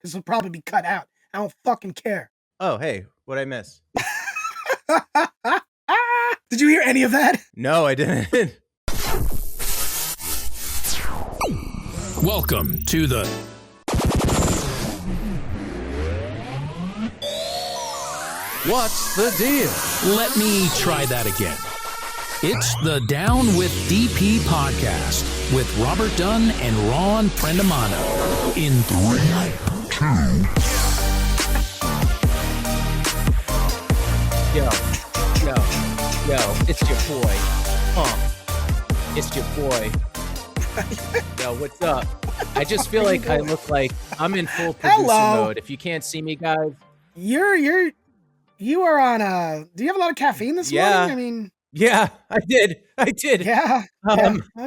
This will probably be cut out. I don't fucking care. Oh, hey, what'd I miss? Did you hear any of that? No, I didn't. Welcome to the What's the Deal? Let me try that again. It's the Down with DP podcast with Robert Dunn and Ron Prendamano in 3, 2. Yo, it's your boy. It's your boy. Yo, what's up? I just feel like I look like I'm in full producer mode. If you can't see me, guys. You are on do you have a lot of caffeine this morning? I mean, yeah, I did. Yeah.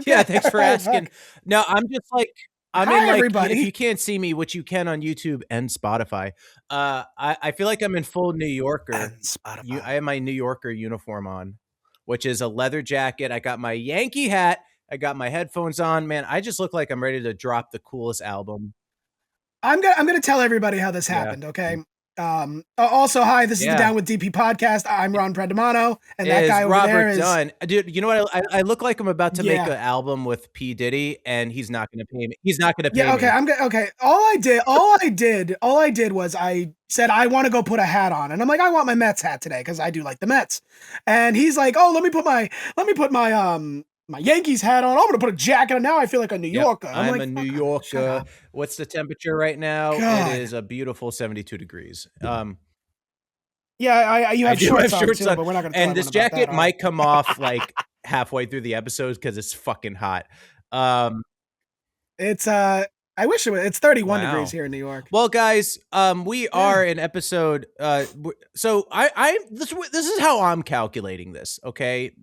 Yeah, thanks for asking. No, I'm just like, Hi, everybody. If you can't see me, which you can on YouTube and Spotify, I feel like I'm in full New Yorker. I have my New Yorker uniform on, which is a leather jacket. I got my Yankee hat. I got my headphones on. Man, I just look like I'm ready to drop the coolest album. I'm gonna tell everybody how this happened, okay? Also, hi, this is the Down with DP podcast. I'm Ron Prendamano, and that guy over Robert there is Dunn. Dude, you know what? I look like I'm about to make an album with P. Diddy, and he's not going to pay me. He's not going to pay me. Okay. All I did was I said I want to go put a hat on, and I'm like, I want my Mets hat today because I do like the Mets. And he's like, oh, let me put my Yankees hat on. I'm gonna put a jacket on. Now I feel like a New Yorker. I'm like, a New Yorker. What's the temperature right now? God. It is a beautiful 72 degrees. You have shorts on too, but we're not gonna. And this jacket might come off like halfway through the episode because it's fucking hot. It's I wish it was. It's 31 degrees here in New York. Well, guys, we are in episode. So this is how I'm calculating this. Okay.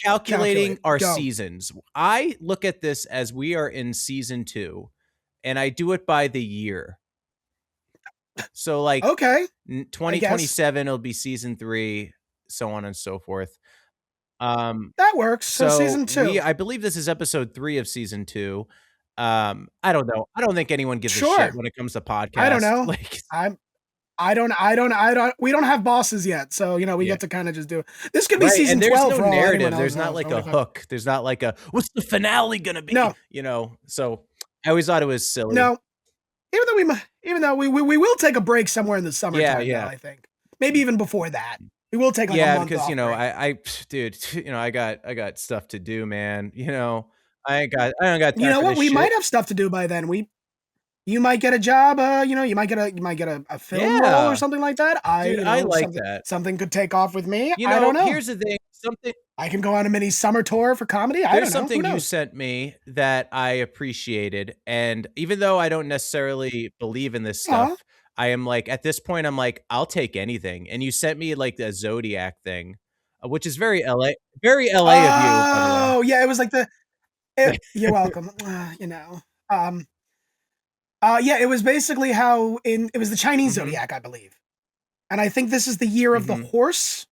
Calculating our seasons. I look at this as we are in season 2, and I do it by the year. So, like, 2027 it'll be season 3, so on and so forth. That works. So season 2. I believe this is episode 3 of season 2. I don't know. I don't think anyone gives a shit when it comes to podcasts. I don't know. Like, I don't. We don't have bosses yet, so we get to kind of just do it. This could be season 12. There's no narrative. There's not like a hook. There's not like a what's the finale gonna be? No. So I always thought it was silly. No, even though we will take a break somewhere in the summertime. Yeah. I think maybe even before that we will take like a month because off I got stuff to do, man. I don't got time for this we shit. might have stuff to do by then. You might get a job, you might get a film role or something like that. I like that. Something could take off with me. I don't know. Here's the thing. I can go on a mini summer tour for comedy. There's something you sent me that I appreciated. And even though I don't necessarily believe in this stuff, I am like, at this point, I'm like, I'll take anything. And you sent me like the Zodiac thing, which is very LA of you. Oh, yeah. It was like you're welcome. It was basically how it was the Chinese Zodiac, I believe. And I think this is the year of the horse,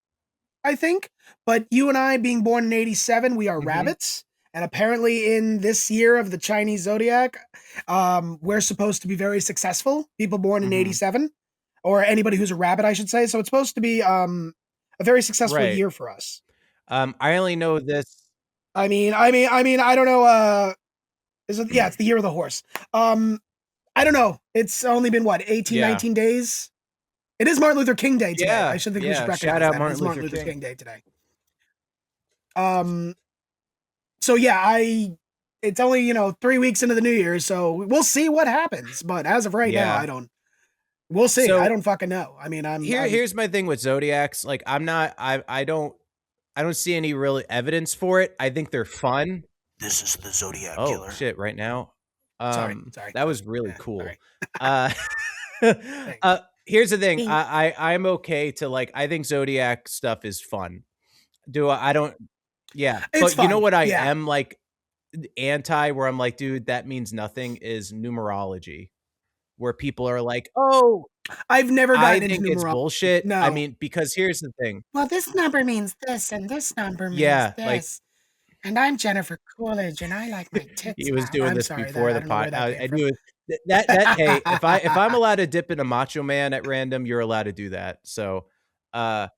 I think. But you and I being born in 87, we are rabbits. And apparently in this year of the Chinese Zodiac, we're supposed to be very successful. People born in 87, or anybody who's a rabbit, I should say. So it's supposed to be a very successful year for us. I only know this. I mean, I don't know. It's the year of the horse. I don't know. It's only been 19 days. It is Martin Luther King Day today. I should think we should recognize shout out that. It's Martin Luther King Day today. So it's only 3 weeks into the new year, so we'll see what happens. But as of right now, we'll see. I don't fucking know. I mean, here's my thing with Zodiacs. Like, I don't see any real evidence for it. I think they're fun. This is the Zodiac killer. Oh shit! Right now. Sorry. That was really cool. Sorry. Here's the thing. I'm okay to I think Zodiac stuff is fun. I don't. Yeah. It's but fun. You know what I am anti, where I'm like, dude, that means nothing, is numerology. Where people are like, oh, I've never gotten into numerology. It's bullshit. No. I mean, because here's the thing. Well, this number means this and this number means this. And I'm Jennifer Coolidge, and I like my tits. He was doing this before the podcast. Hey, if I'm allowed to dip in a Macho Man at random, you're allowed to do that. So, Armor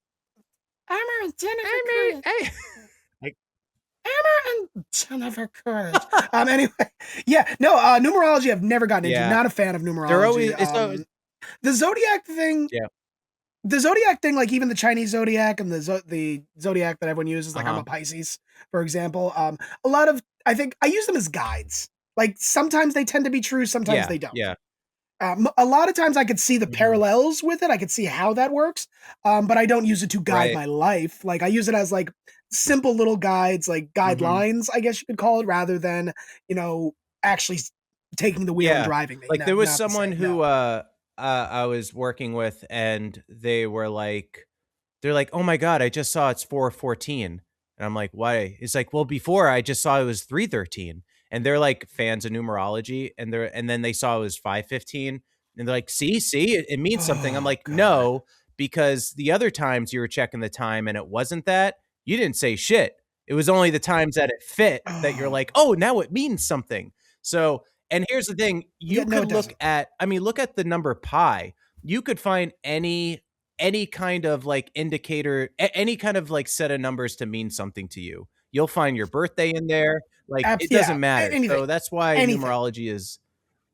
and Jennifer Coolidge. Armor and Jennifer Coolidge. Anyway, yeah, no, numerology I've never gotten into. Not a fan of numerology. They're always the zodiac thing. Yeah. The zodiac thing, like even the Chinese zodiac and the zodiac that everyone uses, like I'm a Pisces, for example. A lot of, I think I use them as guides. Like sometimes they tend to be true, sometimes they don't. Yeah. A lot of times I could see the parallels with it. I could see how that works. But I don't use it to guide my life. Like I use it as like simple little guides, like guidelines, I guess you could call it, rather than, actually taking the wheel and driving me. Like there was someone who I was working with, and they're like, oh my God, I just saw it's 4:14. And I'm like, why? It's like, well, before I just saw it was 3:13. And they're like fans of numerology, and then they saw it was 5:15, and they're like, see, it means something. I'm like, no, because the other times you were checking the time and it wasn't that, you didn't say shit. It was only the times that it fit that you're like, oh, now it means something. So, and here's the thing, you could look at the number pi. You could find any kind of like indicator, any kind of like set of numbers to mean something to you. You'll find your birthday in there. Like it doesn't matter. Anything. So that's why numerology is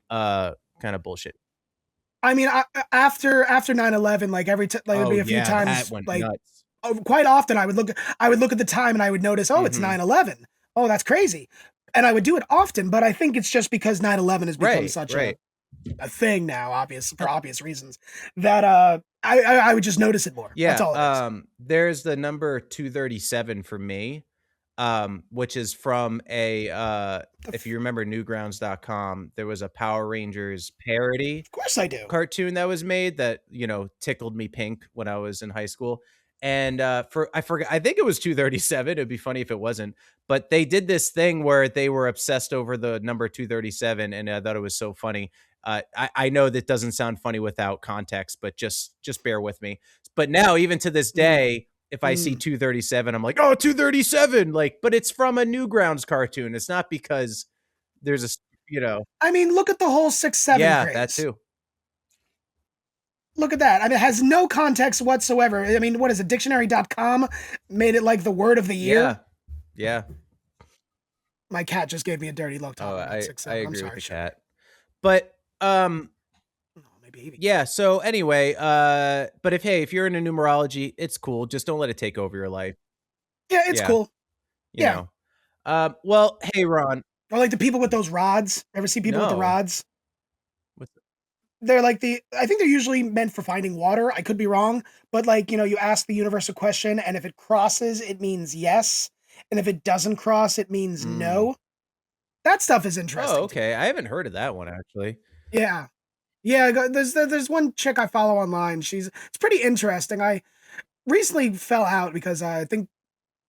kind of bullshit. I mean, after 9/11, like there'd be a few times, like nuts. Quite often I would look at the time and I would notice, it's 9/11. Oh, that's crazy. And I would do it often, but I think it's just because 9/11 has become such a thing now, for obvious reasons, that I would just notice it more. Yeah. That's all it is. There's the number 237 for me. Which is from if you remember Newgrounds.com, there was a Power Rangers parody. Of course I do. Cartoon that was made that, tickled me pink when I was in high school. And I forgot, I think it was 237. It'd be funny if it wasn't, but they did this thing where they were obsessed over the number 237. And I thought it was so funny. I know that doesn't sound funny without context, but just bear with me. But now, even to this day, if I see 237, I'm like, oh, 237. Like, but it's from a Newgrounds cartoon. It's not because there's a, I mean, look at the whole 6-7 yeah, craze. that too. Look at that. I mean, it has no context whatsoever. I mean, what is it? Dictionary.com made it like the word of the year. Yeah. My cat just gave me a dirty look. I agree with the cat. But, yeah. So anyway, but if you're into numerology, it's cool. Just don't let it take over your life. Yeah, it's cool. You know. Well, hey, Ron. Or like the people with those rods. Ever see people with the rods? They're like I think they're usually meant for finding water. I could be wrong, but like, you ask the universe a question, and if it crosses, it means yes. And if it doesn't cross, it means no. That stuff is interesting. Oh, okay. I haven't heard of that one, actually. Yeah. Yeah, there's one chick I follow online. It's pretty interesting. I recently fell out because I think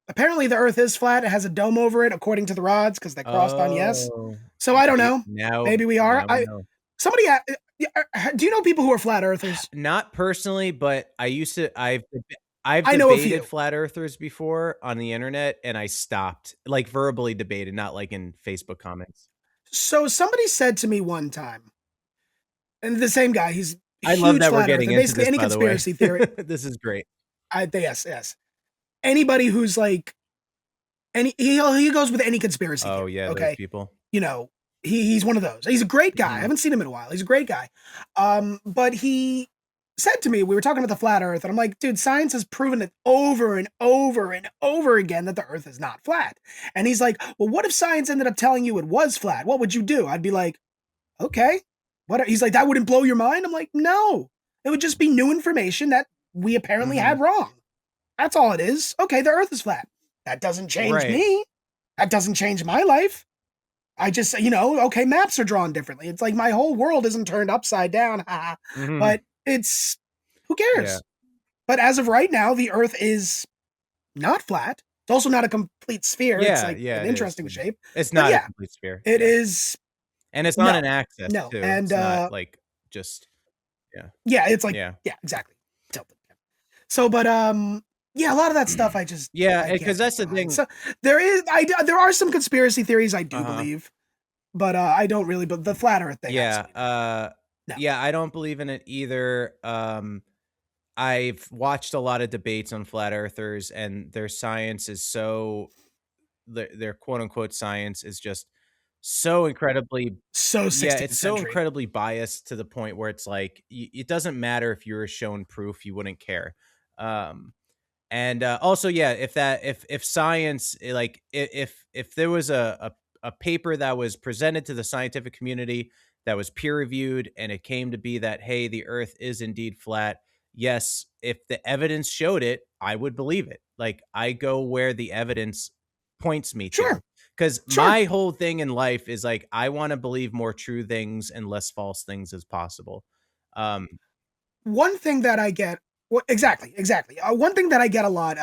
apparently the Earth is flat. It has a dome over it, according to the rods, because they crossed on yes. So I don't know. Maybe we are. Somebody, do you know people who are flat earthers? Not personally, but I used to. I've debated flat earthers before on the internet, and I stopped. Like verbally debated, not like in Facebook comments. So somebody said to me one time. And the same guy, he's I love that we're getting into basically this, any by conspiracy the way. theory. This is great. Yes. Anybody who's like he goes with any conspiracy theory. Oh yeah, okay. Those people. He's one of those. He's a great guy. I haven't seen him in a while. He's a great guy. But he said to me, we were talking about the flat earth, and I'm like, dude, science has proven it over and over and over again that the earth is not flat. And he's like, well, what if science ended up telling you it was flat? What would you do? I'd be like, okay. He's like, that wouldn't blow your mind? I'm like, no. It would just be new information that we apparently had wrong. That's all it is. Okay, the earth is flat. That doesn't change me. That doesn't change my life. I just, okay, maps are drawn differently. It's like my whole world isn't turned upside down. But who cares? Yeah. But as of right now, the earth is not flat. It's also not a complete sphere. Yeah, it's like an interesting shape. It's not a complete sphere. It is. And it's not an axis, too. And it's not like just, Yeah, it's like, exactly. So, but, a lot of that stuff I just. Yeah, because that's the thing. So there are some conspiracy theories I do believe. but I don't really. But the flat Earth thing, yeah, no. yeah, I don't believe in it either. I've watched a lot of debates on flat earthers, and their science is so their quote unquote science is just so incredibly so 16th it's century. so incredibly biased to the point where it's like it doesn't matter if you were shown proof, you wouldn't care. And also, yeah, if science, like if there was a paper that was presented to the scientific community that was peer reviewed and it came to be that, hey, the earth is indeed flat, yes, if the evidence showed it, I would believe it. Like, I go where the evidence points me to. Because my whole thing in life is like, I want to believe more true things and less false things as possible. One thing that I get, exactly. One thing that I get a lot,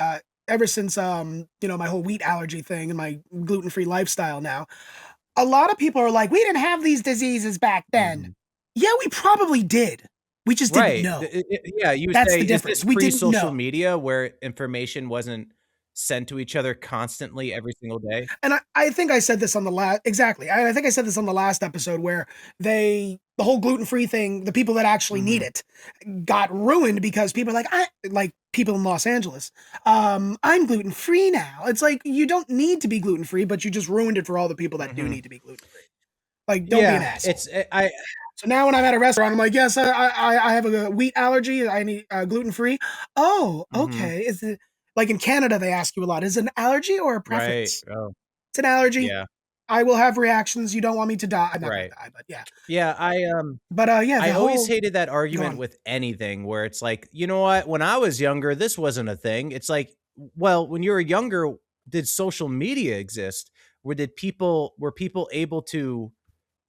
ever since my whole wheat allergy thing and my gluten-free lifestyle now, a lot of people are like, we didn't have these diseases back then. Yeah, we probably did. We just didn't know. Yeah, you That's say, the difference. Is this pre-social media where information wasn't sent to each other constantly every single day? And I think I said this on the last, exactly. I think I said this on the last episode where the whole gluten-free thing, the people that actually need it got ruined because people are like people in Los Angeles, I'm gluten-free now. It's like, you don't need to be gluten-free, but you just ruined it for all the people that do need to be gluten-free. Like, don't be an asshole. So now when I'm at a restaurant, I'm like, yes, I have a wheat allergy. I need gluten-free. Oh, okay. Is it like in Canada? They ask you a lot. Is it an allergy or a preference? Right. Oh. It's an allergy. Yeah. I will have reactions. You don't want me to die. I'm not gonna die, but yeah. Yeah, I always hated that argument with anything where it's like, you know what? When I was younger, this wasn't a thing. It's like, well, when you were younger, did social media exist? Were people able to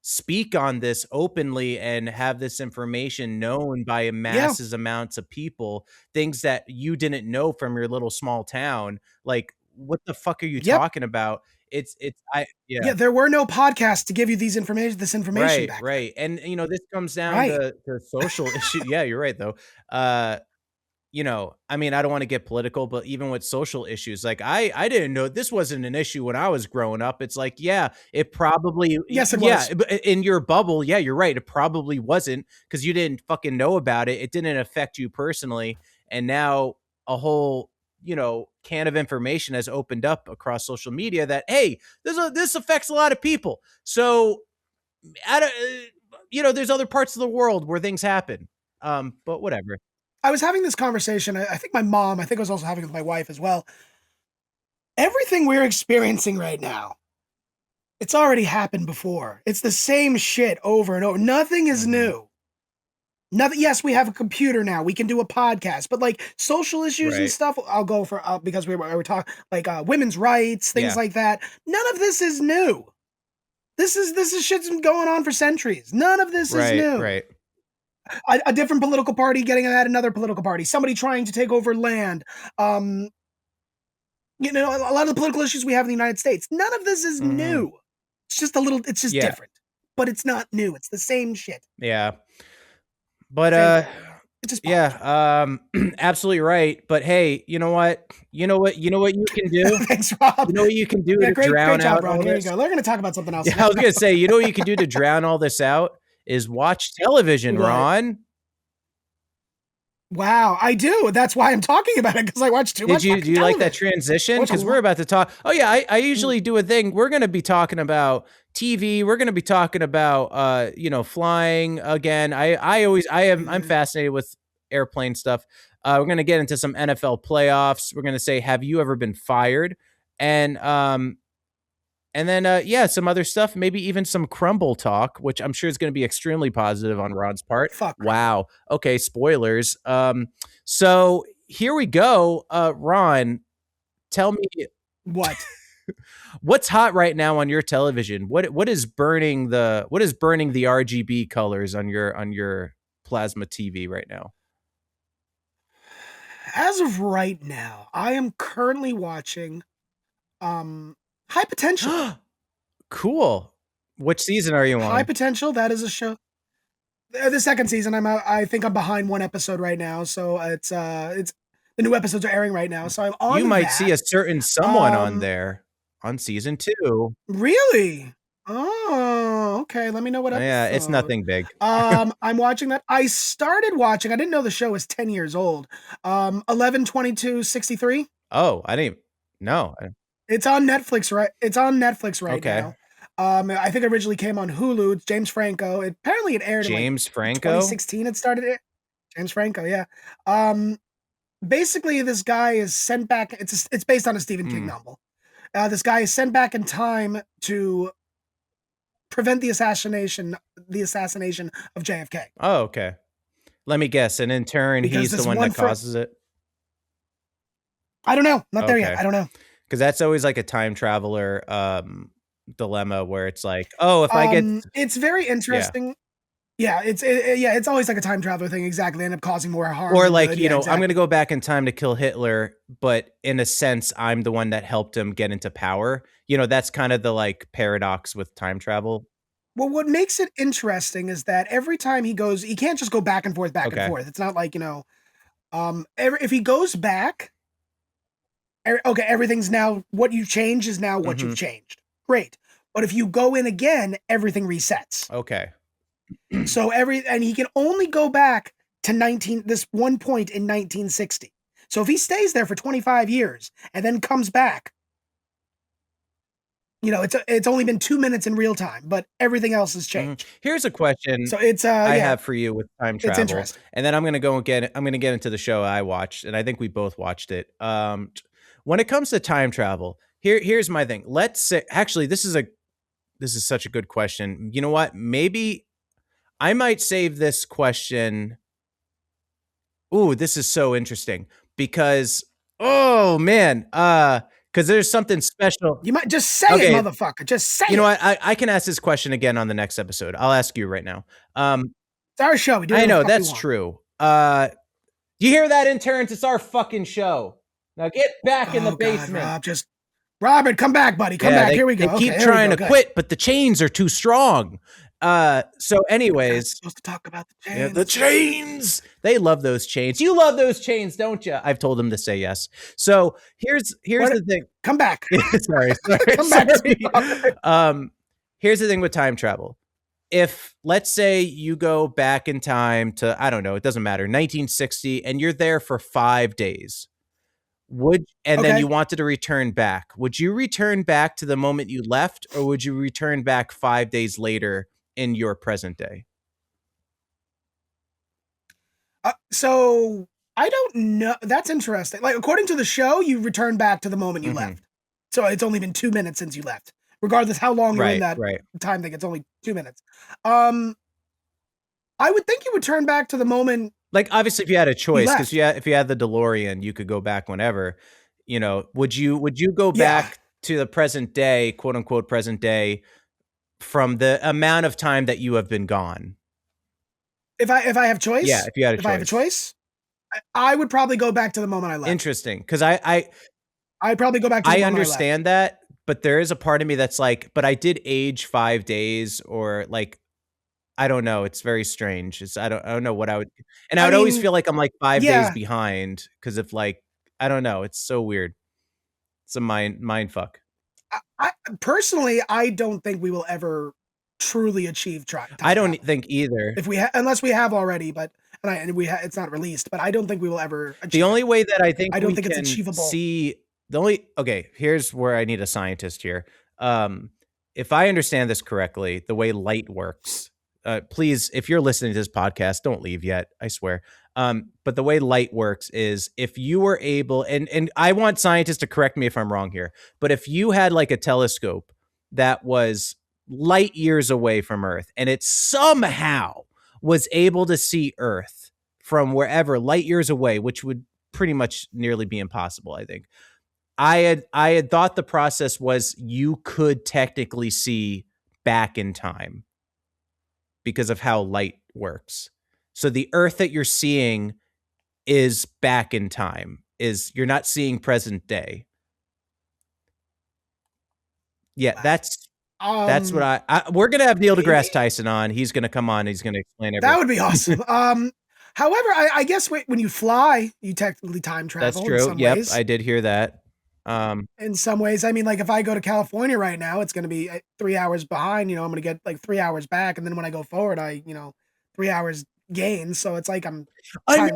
speak on this openly and have this information known by masses amounts of people, things that you didn't know from your little small town? Like, what the fuck are you talking about? There were no podcasts to give you this information back then. And this comes down to social issue. Yeah, you're right though. I mean, I don't want to get political, but even with social issues, like I didn't know this wasn't an issue when I was growing up. It's like, yeah, it probably, yes, it was. In your bubble. Yeah, you're right. It probably wasn't because you didn't fucking know about it. It didn't affect you personally. And now a whole, can of information has opened up across social media that, hey, this affects a lot of people. So, there's other parts of the world where things happen. But whatever. I was having this conversation. I think I was also having it with my wife as well. Everything we're experiencing right now, it's already happened before. It's the same shit over and over. Nothing is new. Nothing. Yes, we have a computer now. We can do a podcast, but like social issues and stuff, I'll go for because we were talking like women's rights, things like that. None of this is new. This is shit's been going on for centuries. None of this is new. Right. A different political party getting at another political party. Somebody trying to take over land. A lot of the political issues we have in the United States. None of this is new. It's just it's just different. But it's not new. It's the same shit. Yeah. But absolutely right. But hey, you know what? You know what you can do? Thanks, Rob. You know what you can do to drown out all There this? you go. We're gonna talk about something else. Yeah, I was gonna say, you know what you can do to drown all this out is watch television, Ron. Wow, I do. That's why I'm talking about it, because I watch too much. Do you like that transition? Because we're about to talk. Oh yeah, I usually do a thing. We're going to be talking about TV. We're going to be talking about flying again. I'm fascinated with airplane stuff. We're going to get into some NFL playoffs. We're going to say, have you ever been fired? And then, some other stuff, maybe even some crumble talk, which I'm sure is going to be extremely positive on Rod's part. Wow. Okay, spoilers. So here we go. Ron, tell me what what's hot right now on your television. What is burning the RGB colors on your plasma TV right now? As of right now, I am currently watching High Potential. Cool. Which season are you on? High Potential. That is a show. The second season. I think I'm behind one episode right now. So it's the new episodes are airing right now. So I'm on. You might see a certain someone on there on season 2. Really? Oh. Okay, let me know what episode. Yeah, it's nothing big. I'm watching that. I started watching. I didn't know the show was 10 years old. 11/22/63. Oh, I didn't. No. It's on Netflix, right? It's on Netflix right Okay. now. I think it originally came on Hulu. It's James Franco. Apparently it aired James in Franco. 2016. It started it. James Franco, yeah. Basically, this guy is sent back. It's based on a Stephen King novel. This guy is sent back in time to prevent the assassination of JFK. Oh, okay. Let me guess. And in turn, Because he's the this one one that causes it. I don't know. Not there yet. Okay. I don't know. Because that's always like a time traveler dilemma where it's like, oh, if I get, it's very interesting. Yeah, it's always like a time traveler thing. Exactly, end up causing more harm. or like, good. you know, exactly. I'm going to go back in time to kill Hitler, but in a sense, I'm the one that helped him get into power. You know, that's kind of the like paradox with time travel. Well, what makes it interesting is that every time he goes, he can't just go back and forth, Okay. and forth. It's not like, you know, if he goes back, okay, everything's now, what you change is now what you've changed. Great. But if you go in again, everything resets. Okay. So and he can only go back to this one point in 1960. So if he stays there for 25 years and then comes back, you know, it's only been 2 minutes in real time, but everything else has changed. Here's a question. So it's I have for you with time travel. It's interesting. And then I'm going to get into the show I watched, and I think we both watched it. When it comes to time travel, here's my thing. Let's say, actually, this is such a good question. You know what? Maybe I might save this question. Ooh, this is so interesting because, oh man, because there's something special. You might just say it, motherfucker. Just say it. You know what? I can ask this question again on the next episode. I'll ask you right now. It's our show. We do I know that's true. You hear that, interns? It's our fucking show. Now get back in the basement. God, Robert, come back, buddy. Come back. Here we go. They keep trying to quit, but the chains are too strong. So anyways, supposed to talk about the chains. Yeah, the chains. They love those chains. You love those chains, don't you? I've told them to say yes. So here's the thing. Come back. sorry. Come back. Here's the thing with time travel. If let's say you go back in time to, I don't know, it doesn't matter, 1960, and you're there for 5 days, then you wanted to return back, would you return back to the moment you left, or would you return back 5 days later in your present day? So I don't know. That's interesting. Like, according to the show, you return back to the moment you left. So it's only been 2 minutes since you left, regardless how long you're in that time thing. It's only 2 minutes. I would think you would turn back to the moment. Like, obviously, if you had a choice, because if you had the DeLorean, you could go back whenever. You know, would you go back to the present day, quote unquote present day, from the amount of time that you have been gone? If I have choice, if you had I have a choice, I would probably go back to the moment I left. Interesting, because I'd probably go back to the moment understand that, but there is a part of me that's like, but I did age 5 days, or like, I don't know. It's very strange. I don't know what I would, and I would always feel like I'm like 5 days behind because of like, I don't know. It's so weird. It's a mind fuck. I personally, I don't think we will ever truly achieve time. I don't think either. If unless we have already, but it's not released. But I don't think we will ever achieve. The only way that I think it's achievable. Here's where I need a scientist here. If I understand this correctly, the way light works. Please, if you're listening to this podcast, don't leave yet. I swear. But the way light works is if you were able, and I want scientists to correct me if I'm wrong here, but if you had like a telescope that was light years away from Earth, and it somehow was able to see Earth from wherever light years away, which would pretty much nearly be impossible, I think. I had thought the process was you could technically see back in time because of how light works. So the Earth that you're seeing is back in time. You're not seeing present day. Yeah, that's what we're gonna have Neil deGrasse Tyson on. He's gonna come on. He's gonna explain everything. That would be awesome. However, I guess when you fly, you technically time travel. That's true. In some ways. I did hear that. In some ways, I mean, like if I go to California right now, it's going to be 3 hours behind. I'm going to get like 3 hours back, and then when I go forward, 3 hours gain. So it's like I mean,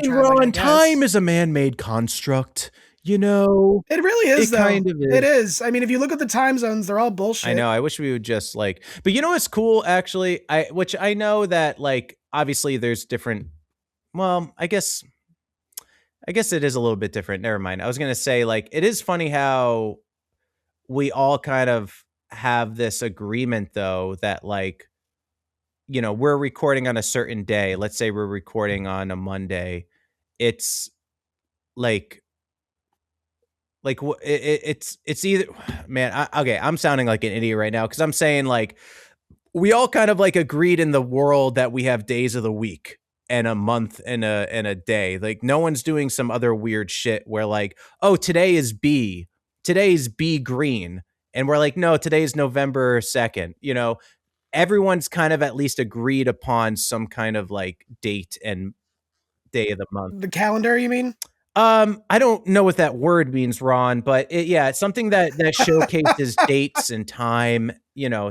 Ron, time is a man-made construct. It really is, though. Kind of is. It is. I mean, if you look at the time zones, they're all bullshit. I know. I wish we would just but you know what's cool, actually? Which I know that obviously there's different. Well, I guess it is a little bit different. Never mind. I was gonna say it is funny how we all kind of have this agreement, though, that we're recording on a certain day. Let's say we're recording on a Monday. It's it's either, man, okay, I'm sounding like an idiot right now because I'm saying we all kind of agreed in the world that we have days of the week and a month and a day. No one's doing some other weird shit where oh, today's B green, and we're no, today's November 2nd. Everyone's kind of at least agreed upon some kind of date and day of the month. The calendar, you mean? I don't know what that word means, Ron, but it's something that showcases dates and time,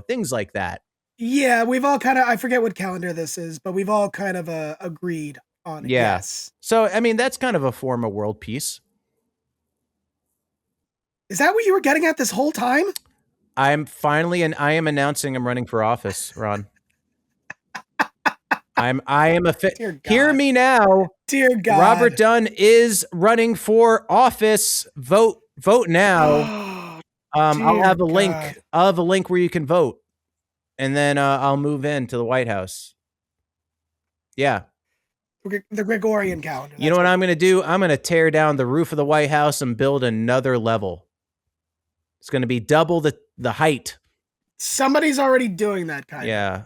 things like that. Yeah, we've all kind of, I forget what calendar this is, but we've all kind of agreed on it. Yeah. Yes. So, I mean, that's kind of a form of world peace. Is that what you were getting at this whole time? I am announcing I'm running for office, Ron. Hear me now. Dear God. Robert Dunn is running for office. Vote now. I'll have a link. I'll have a link where you can vote. And then I'll move into the White House. Yeah. The Gregorian calendar. You know what I'm going to do? I'm going to tear down the roof of the White House and build another level. It's going to be double the height. Somebody's already doing that kind of. Yeah.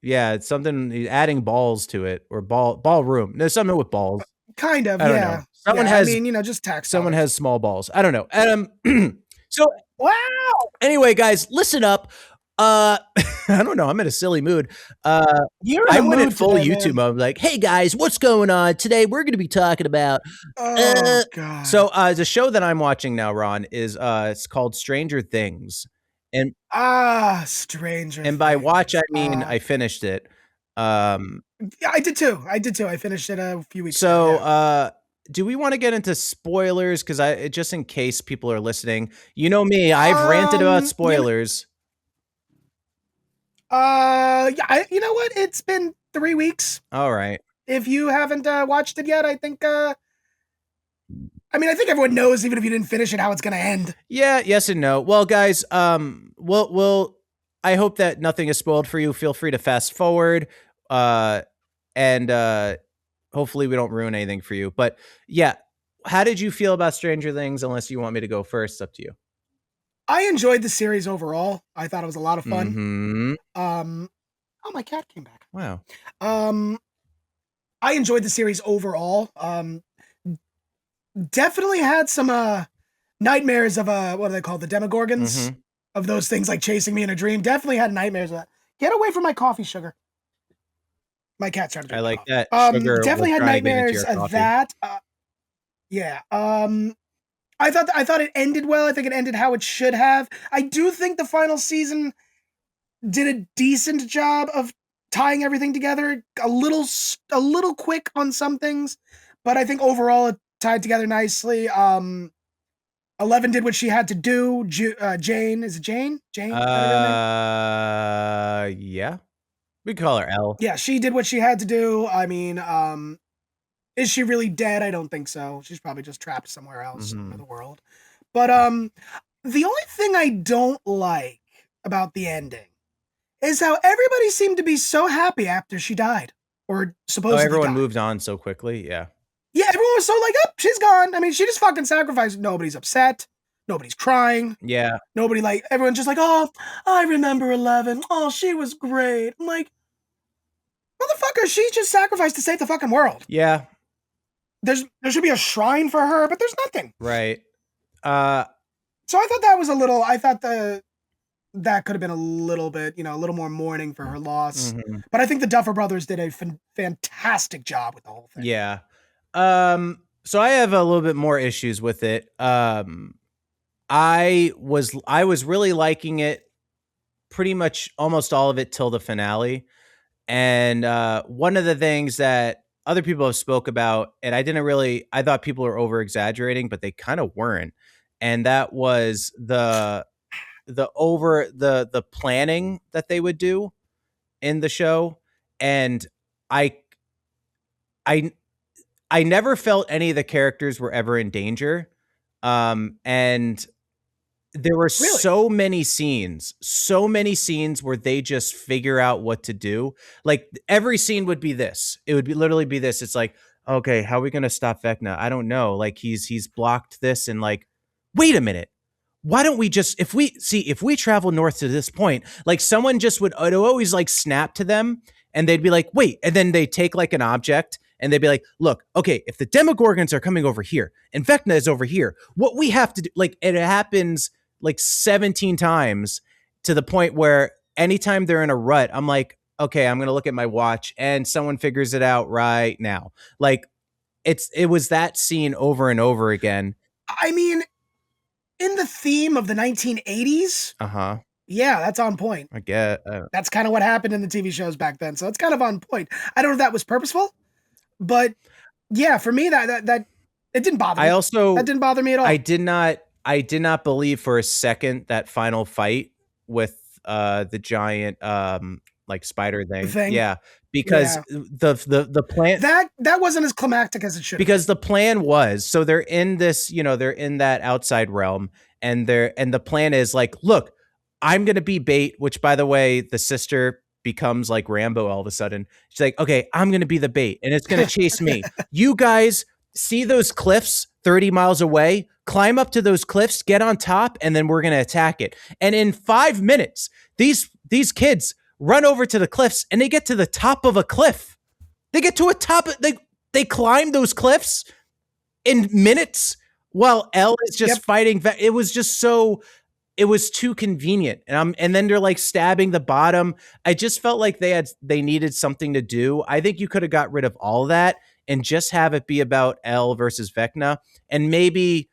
Yeah, it's something, adding balls to it, or ballroom. No, something with balls. Kind of, I don't know. Someone has, I mean, just tax. Someone has small balls. I don't know. So wow. Anyway, guys, listen up. I don't know. I'm in a silly mood. I went in full YouTube mode. I'm like, hey guys, what's going on today? We're going to be talking about. Oh God. So the show that I'm watching now, Ron, is it's called Stranger Things. And Stranger. And by watch, I mean I finished it. I did too. I finished it a few weeks ago. So, yeah. Do we want to get into spoilers? Because just in case people are listening, you know me, I've ranted about spoilers. Yeah. You know what? It's been 3 weeks. All right. If you haven't watched it yet, I think. I mean, I think everyone knows, even if you didn't finish it, how it's going to end. Yeah, yes and no. Well, guys, we'll I hope that nothing is spoiled for you. Feel free to fast forward, and hopefully we don't ruin anything for you. But yeah, how did you feel about Stranger Things? Unless you want me to go first, it's up to you. I enjoyed the series overall. I thought it was a lot of fun. Mm-hmm. Oh, my cat came back. Wow. I enjoyed the series overall. Definitely had some nightmares of what are they called? The Demogorgons, of those things chasing me in a dream. Definitely had nightmares of that. Get away from my coffee, Sugar. My cat started. I like that. Definitely had nightmares of that. Yeah. I thought it ended well. I think it ended how it should have. I do think the final season did a decent job of tying everything together. A little quick on some things, but I think overall it tied together nicely. 11 did what she had to do. Jane, is it Jane? Jane? Yeah. We call her Elle. Yeah, she did what she had to do. I mean, is she really dead? I don't think so. She's probably just trapped somewhere else in the world. But the only thing I don't like about the ending is how everybody seemed to be so happy after she died, or supposedly everyone died. Moved on so quickly. Yeah. Yeah, everyone was so oh, she's gone. I mean, she just fucking sacrificed. Nobody's upset. Nobody's crying. Yeah. Nobody everyone's just oh, I remember 11. Oh, she was great. I'm like, motherfucker, she just sacrificed to save the fucking world. Yeah. There should be a shrine for her, but there's nothing. Right. So I thought that was I thought that could have been a little bit, a little more mourning for her loss. But I think the Duffer Brothers did a fantastic job with the whole thing. Yeah. So I have a little bit more issues with it. I was really liking it, pretty much almost all of it till the finale. And one of the things that other people have spoke about, and I thought people were over exaggerating, but they kind of weren't. And that was the planning that they would do in the show. And I never felt any of the characters were ever in danger. And there were so many scenes where they just figure out what to do. Like every scene would be this. It would literally be this. It's like, okay, how are we going to stop Vecna? I don't know. Like he's blocked this, and like, wait a minute. Why don't we just, if we travel north to this point, like someone just would always like snap to them, and they'd be like, wait. And then they take like an object and they'd be like, look, okay, if the Demogorgons are coming over here and Vecna is over here, what we have to do, like, it happens like 17 times to the point where anytime they're in a rut, I'm like, okay, I'm going to look at my watch and someone figures it out right now. Like it was that scene over and over again. I mean, in the theme of the 1980s. Uh-huh. Yeah, that's on point. I get that's kind of what happened in the TV shows back then. So it's kind of on point. I don't know if that was purposeful, but yeah, for me that it didn't bother me. That didn't bother me at all. I did not believe for a second that final fight with the giant like spider thing. Yeah, because the plan that wasn't as climactic as it should. Because the plan was, so they're in this, they're in that outside realm, and the plan is like, look, I'm gonna be bait. Which, by the way, the sister becomes like Rambo all of a sudden. She's like, okay, I'm gonna be the bait, and it's gonna chase me. You guys see those cliffs 30 miles away? Climb up to those cliffs, get on top, and then we're going to attack it. And in 5 minutes, these kids run over to the cliffs, and they get to the top of a cliff. They get to a top. They climb those cliffs in minutes while Elle is just fighting. It was just it was too convenient. And then they're like stabbing the bottom. I just felt like they needed something to do. I think you could have got rid of all of that and just have it be about Elle versus Vecna, and maybe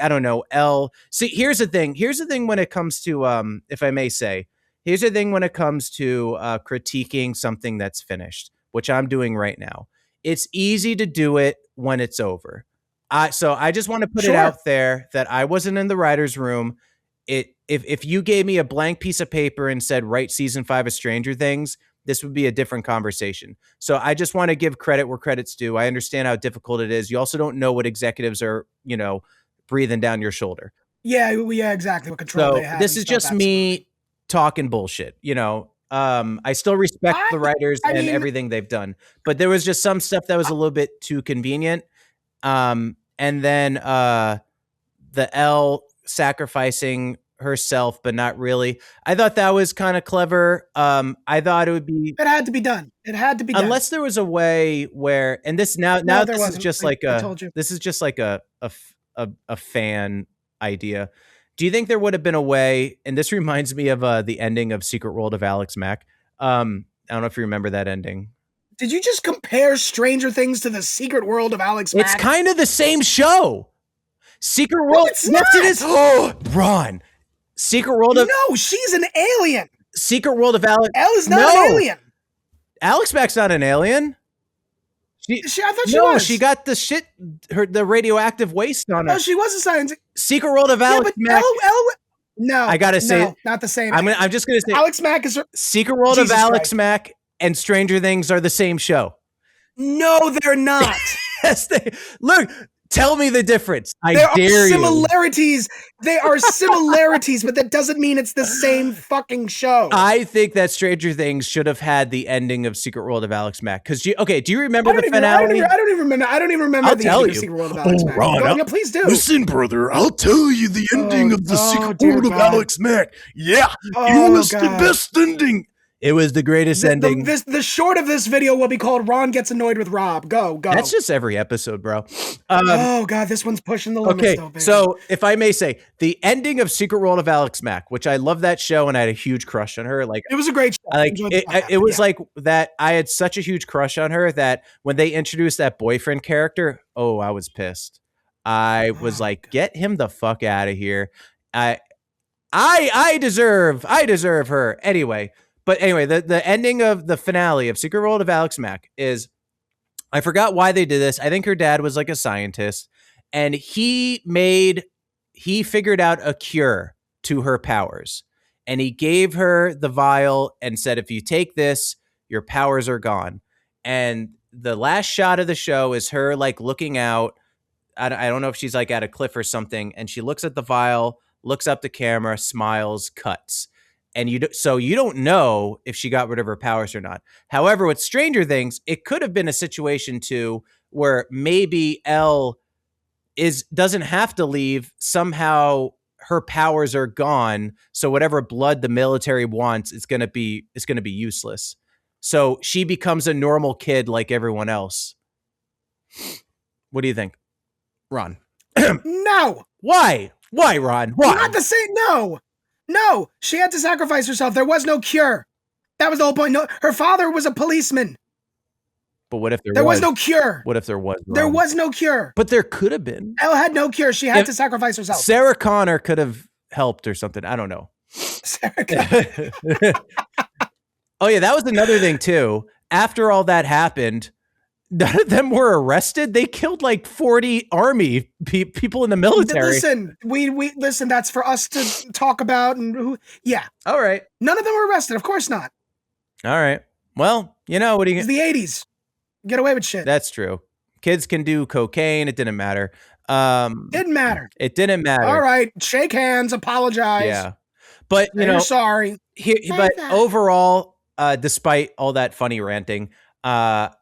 I don't know, Elle. See, here's the thing when it comes to if I may say, here's the thing when it comes to critiquing something that's finished, which I'm doing right now. It's easy to do it when it's over. So I just want to put it out there that I wasn't in the writer's room. If you gave me a blank piece of paper and said write season 5 of Stranger Things, this would be a different conversation. So I just want to give credit where credit's due. I understand how difficult it is. You also don't know what executives are, breathing down your shoulder. Yeah, exactly. What control they have. This is just me talking bullshit. I still respect the writers and everything they've done, but there was just some stuff that was a little bit too convenient. And then the Elle sacrificing herself, but not really. I thought that was kind of clever. I thought it had to be done. It had to be done. Unless there was a way where, and this now this is just like a fan idea. Do you think there would have been a way, and this reminds me of the ending of Secret World of Alex Mack. I don't know if you remember that ending. Did you just compare Stranger Things to the Secret World of Alex Mack? It's kind of the same show. Secret World. No, it's not. Yes, it is. Oh, Ron. Secret World of... No, she's an alien. Secret World of Alex... Elle is not an alien. Alex Mack's not an alien. I thought she was. No, she got the shit, the radioactive waste on her. No, she was a science... Secret World of Alex Mack... No, I gotta say... not the same. I'm just gonna say... Alex Mack is... Secret World of Alex Mack and Stranger Things are the same show. No, they're not. Yes, look... Tell me the difference. There are similarities. There are similarities, but that doesn't mean it's the same fucking show. I think that Stranger Things should have had the ending of Secret World of Alex Mack. Because do you remember the finale? I don't even remember the ending of Secret World of Alex Mack. Ron, please do. Listen, brother, I'll tell you the ending of the Secret World of Alex Mack. Yeah, it was the best ending. It was the greatest ending. The short of this video will be called Ron Gets Annoyed with Rob. Go. That's just every episode, bro. Oh, God, this one's pushing the limits. Okay, though, so if I may say, the ending of Secret World of Alex Mack, which I love that show and I had a huge crush on her. Like, it was a great show. It was like that. I had such a huge crush on her that when they introduced that boyfriend character, I was pissed. I was like, get him the fuck out of here. I deserve her anyway. But anyway, the ending of the finale of Secret World of Alex Mack is, I forgot why they did this. I think her dad was like a scientist, and he figured out a cure to her powers, and he gave her the vial and said, if you take this, your powers are gone. And the last shot of the show is her like looking out. I don't know if she's like at a cliff or something, and she looks at the vial, looks up the camera, smiles, cuts. And you don't know if she got rid of her powers or not. However, with Stranger Things, it could have been a situation too where maybe Elle doesn't have to leave. Somehow her powers are gone, so whatever blood the military wants is going to be useless. So she becomes a normal kid like everyone else. What do you think, Ron? No. Why? Why, Ron? Why? Not the same. No, she had to sacrifice herself. There was no cure. That was the whole point. No, her father was a policeman. But what if there was no cure? What if there was? There was no cure. But there could have been. Elle had no cure. She had to sacrifice herself. Sarah Connor could have helped or something. I don't know. Sarah Connor. Oh yeah, that was another thing too. After all that happened, none of them were arrested. They killed like 40 army people in the military. Listen, we listen. That's for us to talk about. And yeah. All right. None of them were arrested. Of course not. All right. Well, what do you? It's the 80s. Get away with shit. That's true. Kids can do cocaine. It didn't matter. Didn't matter. It didn't matter. All right. Shake hands. Apologize. Yeah. But you're sorry. But overall, despite all that funny ranting, I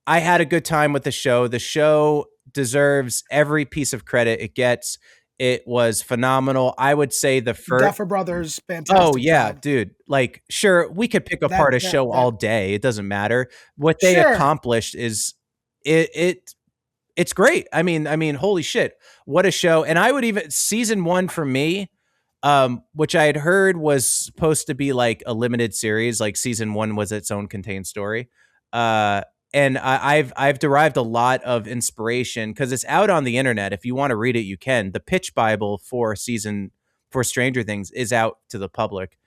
had a good time with the show. The show deserves every piece of credit it gets. It was phenomenal. I would say the first Duffer Brothers, fantastic. Oh yeah, job. dude. Like, sure, we could pick apart a show all day. It doesn't matter. What they accomplished is it's great. I mean, holy shit, what a show! And I would even season 1 for me, which I had heard was supposed to be like a limited series. Like season 1 was its own contained story. And I've derived a lot of inspiration because it's out on the internet. If you want to read it, you can. The pitch Bible for Stranger Things is out to the public.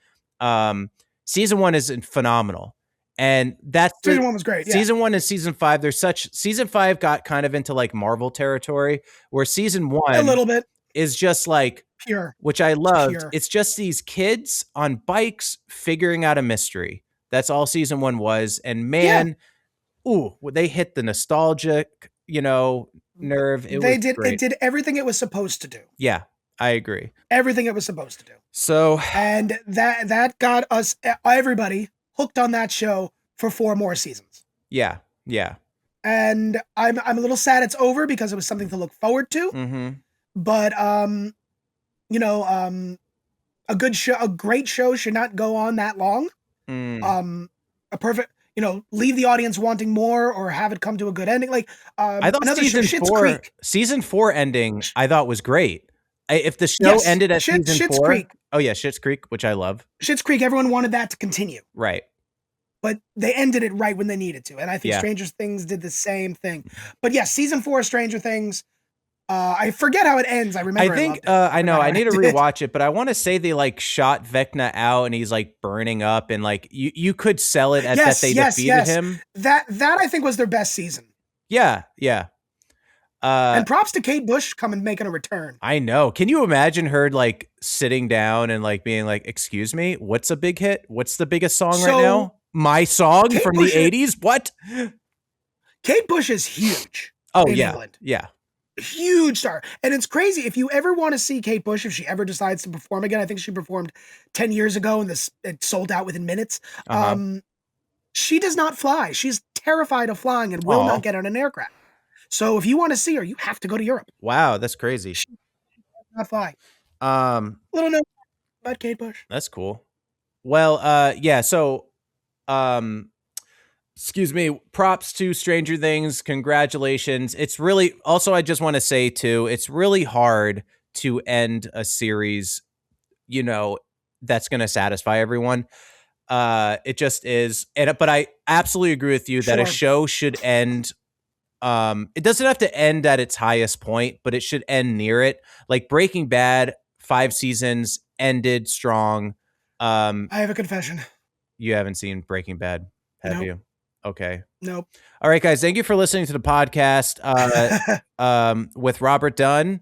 Season 1 is phenomenal, and season 1 was great. Yeah. Season 1 and season 5, season 5 got kind of into like Marvel territory, where season 1 a little bit is just like pure, which I loved. Pure. It's just these kids on bikes figuring out a mystery. That's all season 1 was, and man. Yeah. Ooh, they hit the nostalgic, nerve. It did everything it was supposed to do. Yeah, I agree. Everything it was supposed to do. So, and that got us, everybody, hooked on that show for 4 more seasons. Yeah. And I'm a little sad it's over because it was something to look forward to. Mm-hmm. But a good show, a great show should not go on that long. A perfect. Leave the audience wanting more or have it come to a good ending. Like, I thought season 4 ending, I thought was great. If the show ended at season 4, Schitt's Creek. Oh yeah, Schitt's Creek, which I love. Schitt's Creek, everyone wanted that to continue. Right. But they ended it right when they needed to. And I think Stranger Things did the same thing. But yes, season 4 of Stranger Things, I forget how it ends. I remember. I know. I need to rewatch it, but I want to say they like shot Vecna out and he's like burning up, and like you could sell it as that they defeated him. That I think was their best season. Yeah. And props to Kate Bush making a return. I know. Can you imagine her like sitting down and like being like, "Excuse me, what's a big hit? What's the biggest song right now? My song from the 80s? What?" Kate Bush is huge. Oh yeah. England. Yeah. Huge star. And it's crazy. If you ever want to see Kate Bush, if she ever decides to perform again, I think she performed 10 years ago and it sold out within minutes. She does not fly. She's terrified of flying and will not get on an aircraft. So if you want to see her, you have to go to Europe. Wow, that's crazy. She does not fly. Little note about Kate Bush. That's cool. Well, yeah, so excuse me, props to Stranger Things. Congratulations. It's really, also, I just want to say too, it's really hard to end a series, that's going to satisfy everyone. It just is. But I absolutely agree with you that a show should end It doesn't have to end at its highest point, but it should end near it. Like Breaking Bad, 5 seasons ended strong. I have a confession. You haven't seen Breaking Bad, have you? Okay. Nope. All right, guys. Thank you for listening to the podcast with Robert Dunn.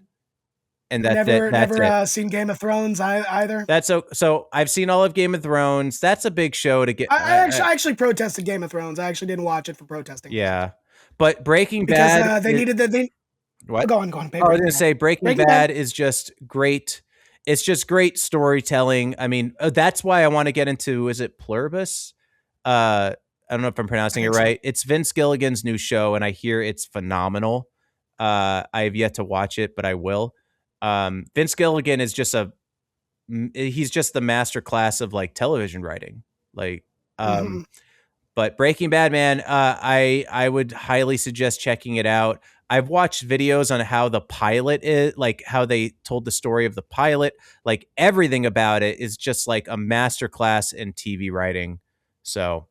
And that's never seen Game of Thrones either. That's so I've seen all of Game of Thrones. That's a big show to get. I actually protested Game of Thrones. I actually didn't watch it for protesting. Yeah, but Breaking Bad because they needed the what? Go on. I was going to say Breaking Bad is just great. It's just great storytelling. I mean, that's why I want to get into. Is it Pluribus? I don't know if I'm pronouncing it right. So. It's Vince Gilligan's new show, and I hear it's phenomenal. I have yet to watch it, but I will. Vince Gilligan is he's just the master class of like television writing. Like, but Breaking Bad, man, I would highly suggest checking it out. I've watched videos on how the pilot is, like how they told the story of the pilot, like everything about it is just like a master class in TV writing. So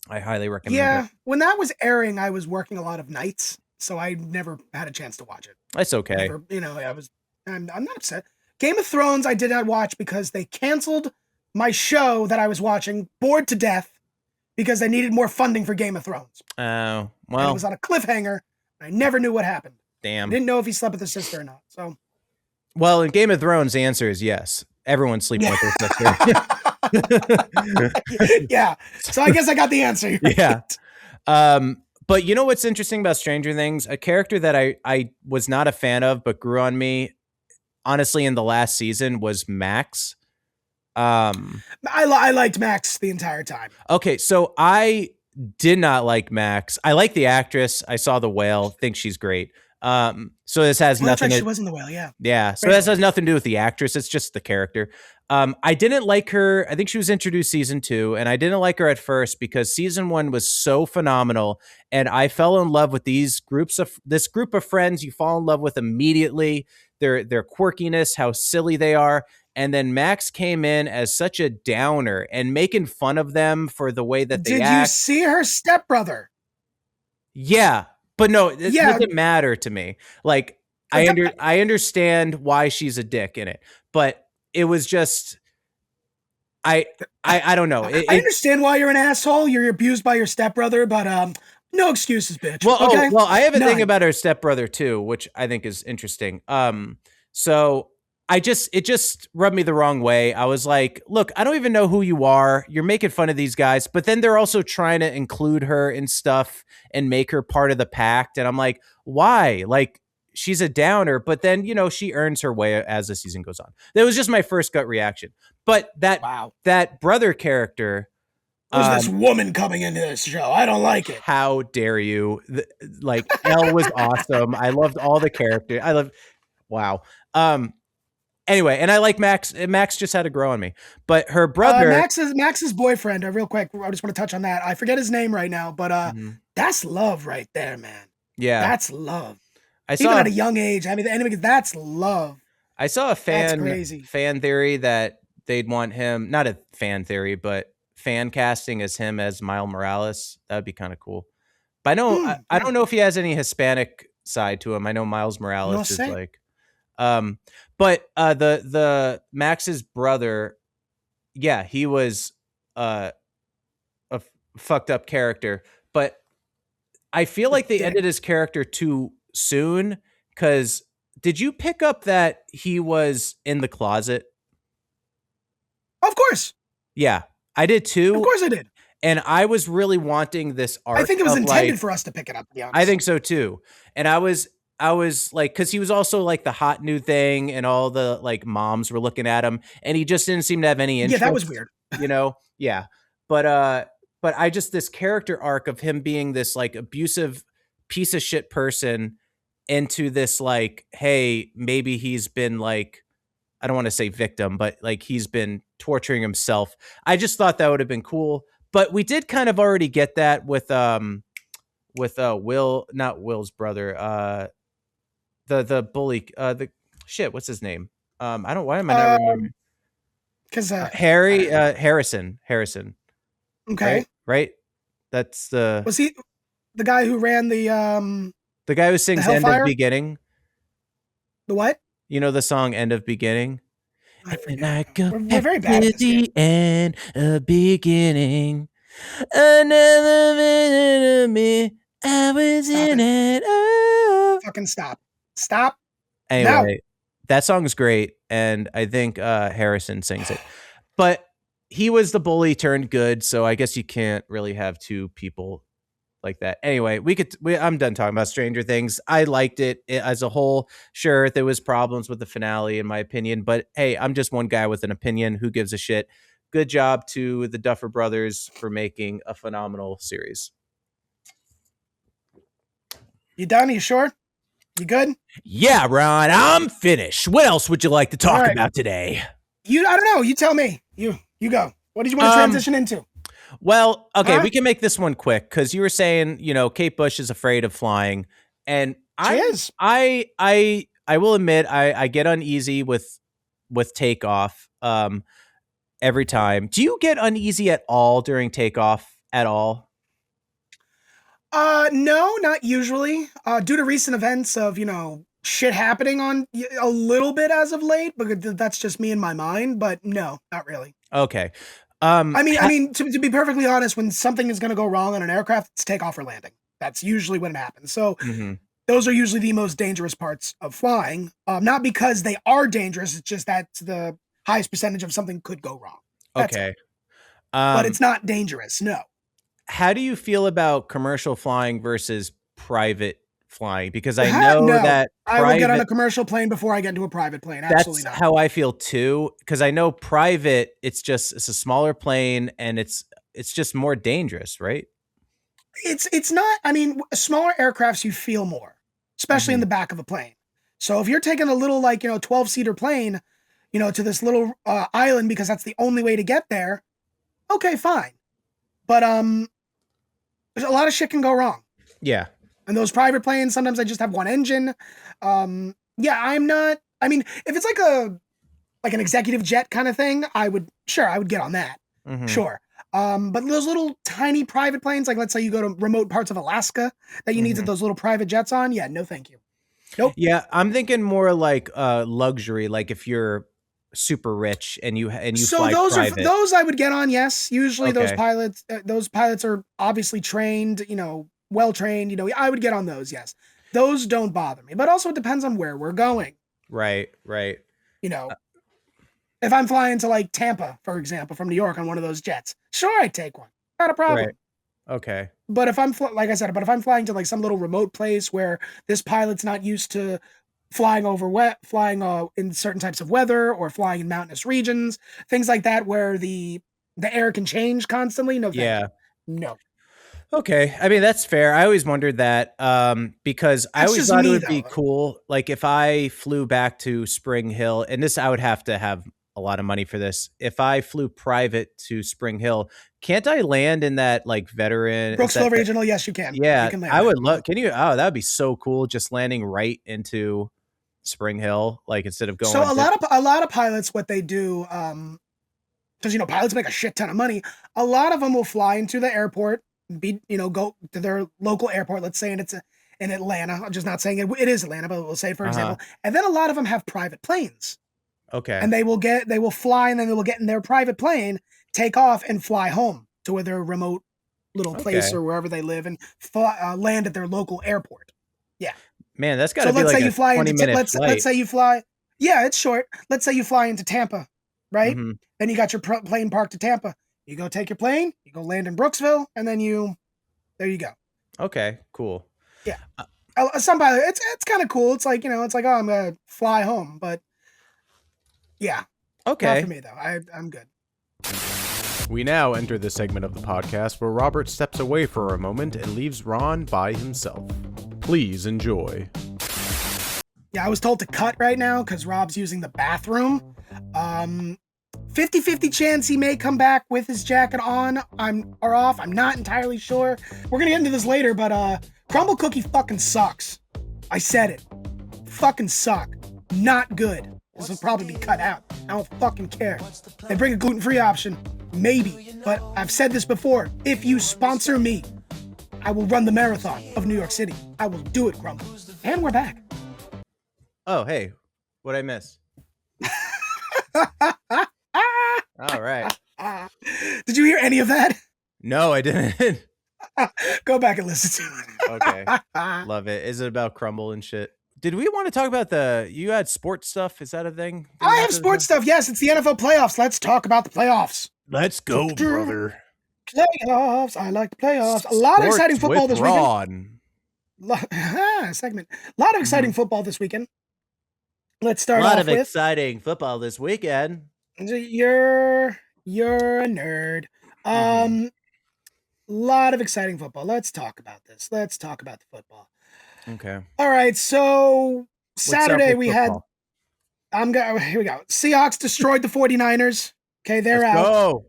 I highly recommend it. Yeah. When that was airing, I was working a lot of nights, so I never had a chance to watch it. That's okay. Never, I'm not upset. Game of Thrones, I did not watch because they canceled my show that I was watching, bored to death, because they needed more funding for Game of Thrones. Oh, well. And it was on a cliffhanger. I never knew what happened. Damn. I didn't know if he slept with his sister or not. So, well, in Game of Thrones, the answer is yes. Everyone's sleeping with their sister. Yeah. So I guess I got the answer. Yeah. But you know what's interesting about Stranger Things? A character that I was not a fan of, but grew on me, honestly, in the last season was Max. I liked Max the entire time. Okay, so I did not like Max. I like the actress. I saw The Whale. Think she's great. So this has nothing. Right, she was in The Whale, yeah. Yeah. So this has nothing to do with the actress. It's just the character. I didn't like her. I think she was introduced season 2, and I didn't like her at first because season 1 was so phenomenal, and I fell in love with this group of friends. You fall in love with immediately. Their quirkiness, how silly they are. And then Max came in as such a downer and making fun of them for the way that they act. Did you see her stepbrother? Yeah, but no, it doesn't matter to me. Like I understand why she's a dick in it, but it was just I don't know. I understand why you're an asshole. You're abused by your stepbrother, but no excuses, bitch. Well, okay? I have a thing about her stepbrother too, which I think is interesting. So it just rubbed me the wrong way. I was like, look, I don't even know who you are. You're making fun of these guys, but then they're also trying to include her in stuff and make her part of the pact. And I'm like, why? Like, she's a downer, but then, she earns her way as the season goes on. That was just my first gut reaction. But that brother character. Who's this woman coming into this show? I don't like it. How dare you? Elle was awesome. I loved all the characters. Wow. Anyway, and I like Max. Max just had to grow on me. But her brother, Max's boyfriend. Real quick, I just want to touch on that. I forget his name right now, but that's love right there, man. Yeah, that's love. Even at a young age. I mean, that's love. I saw a fan theory that they'd want him. Not a fan theory, but fan casting as him as Miles Morales. That would be kind of cool. But I know I don't know if he has any Hispanic side to him. I know Miles Morales is like. But the Max's brother, yeah, he was a fucked up character, but I feel like they ended his character too soon. Because did you pick up that he was in the closet? Of course. Yeah, I did too. Of course I did. And I was really wanting this arc. I think it was intended for us to pick it up, to be honest. I think so too. And I was like, because he was also like the hot new thing, and all the like moms were looking at him, and he just didn't seem to have any interest. Yeah, that was weird. Yeah. But I just, this character arc of him being this like abusive piece of shit person into this like, hey, maybe he's been like, I don't want to say victim, but like he's been torturing himself. I just thought that would have been cool. But we did kind of already get that with Will, not Will's brother, the bully, what's his name? Why am I not remembering? Because Harrison. Okay. Right? That's the. Was he? the guy who ran the guy who sings End of Beginning. The what? You know the song End of Beginning? We're very bad at this the end of beginning. Another minute of me. I was in it. Oh. Fucking stop. Stop. Anyway, that song's great, and I think Harrison sings it. But he was the bully turned good, so I guess you can't really have two people like that. Anyway, I'm done talking about Stranger Things. I liked it as a whole. Sure, there was problems with the finale, in my opinion, but hey, I'm just one guy with an opinion. Who gives a shit? Good job to the Duffer Brothers for making a phenomenal series. You done? You sure? You good? Yeah, Ron, I'm finished. What else would you like to talk about today? I don't know. You tell me. You go. What did you want to transition into? Well, okay, we can make this one quick because you were saying, Kate Bush is afraid of flying, and I will admit I get uneasy with takeoff every time. Do you get uneasy at all during takeoff at all? No, not usually. Due to recent events of shit happening on a little bit as of late, but that's just me in my mind. But no, not really. Okay. I mean, to be perfectly honest, when something is going to go wrong on an aircraft, it's takeoff or landing. That's usually when it happens. So those are usually the most dangerous parts of flying. Not because they are dangerous. It's just that's the highest percentage of something could go wrong. That's okay. But it's not dangerous. No. How do you feel about commercial flying versus private flying? Because I know that I will get on a commercial plane before I get into a private plane. Absolutely that's not. How I feel too. Because I know private, it's a smaller plane and it's just more dangerous, right? It's not. I mean, smaller aircrafts you feel more, especially in the back of a plane. So if you're taking a little 12-seater plane, to this little island because that's the only way to get there, okay, fine. But there's a lot of shit can go wrong. Yeah. And those private planes, sometimes I just have one engine. I'm not. I mean, if it's like an executive jet kind of thing, I would get on that. Sure. But those little tiny private planes, like let's say you go to remote parts of Alaska that you need those little private jets on. Yeah, no, thank you. Nope. Yeah, I'm thinking more like luxury, like if you're super rich and you fly private. Those I would get on. Yes, usually those pilots are obviously trained, well trained. I would get on those. Yes, those don't bother me. But also it depends on where we're going. Right. If I'm flying to Tampa, for example, from New York on one of those jets, sure, I'd take one. Not a problem. Right. Okay. But if I'm if I'm flying to some little remote place where this pilot's not used to flying in certain types of weather or flying in mountainous regions, things like that, where the air can change constantly. No. No. Okay. I mean, that's fair. I always wondered that because I always thought it would be cool. Like if I flew back to Spring Hill, and I would have to have a lot of money for this. If I flew private to Spring Hill, can't I land in that veteran Brooksville Regional? Yes, you can. Yeah, you can land I would love. Can you? Oh, that would be so cool. Just landing right into Spring Hill, instead of going. So a lot of pilots, what they do, because pilots make a shit ton of money. A lot of them will fly into the airport, go to their local airport. Let's say, and it's in Atlanta. I'm just not saying it is Atlanta, but we'll say for example. And then a lot of them have private planes. Okay. And they will fly, and then they will get in their private plane, take off, and fly home to their remote little place or wherever they live, and land at their local airport. Yeah. Man, that's got to be like a 20-minute flight. Let's say you fly. Yeah, it's short. Let's say you fly into Tampa, right? Then you got your plane parked to Tampa. You go take your plane, you go land in Brooksville, and then there you go. Okay, cool. Yeah. Some pilot, it's kind of cool. It's like, oh, I'm going to fly home, but yeah. Okay. Not for me, though. I'm good. We now enter the segment of the podcast where Robert steps away for a moment and leaves Ron by himself. Please enjoy. Yeah, I was told to cut right now because Rob's using the bathroom. 50-50 chance he may come back with his jacket on or off. I'm not entirely sure. We're going to get into this later, but Crumble Cookie fucking sucks. I said it. Fucking suck. Not good. This will probably be cut out. I don't fucking care. They bring a gluten-free option. Maybe. But I've said this before. If you sponsor me, I will run the marathon of New York City. I will do it, Crumble. And we're back. Oh, hey, what'd I miss? All right. Did you hear any of that? No, I didn't. Go back and listen to it. Okay. Love it. Is it about Crumble and shit? Did we want to talk about you had sports stuff? Is that a thing? I have sports stuff. Yes, it's the NFL playoffs. Let's talk about the playoffs. Let's go, brother. Playoffs. I like the playoffs. A lot of exciting football this weekend. Segment. A lot of exciting football this weekend. Let's start off with. A lot of exciting football this weekend. You're a nerd. Lot of exciting football. Let's talk about this. Let's talk about the football. Okay. All right. So Saturday we had. Here we go. Seahawks destroyed the 49ers. Okay, they're out. Go.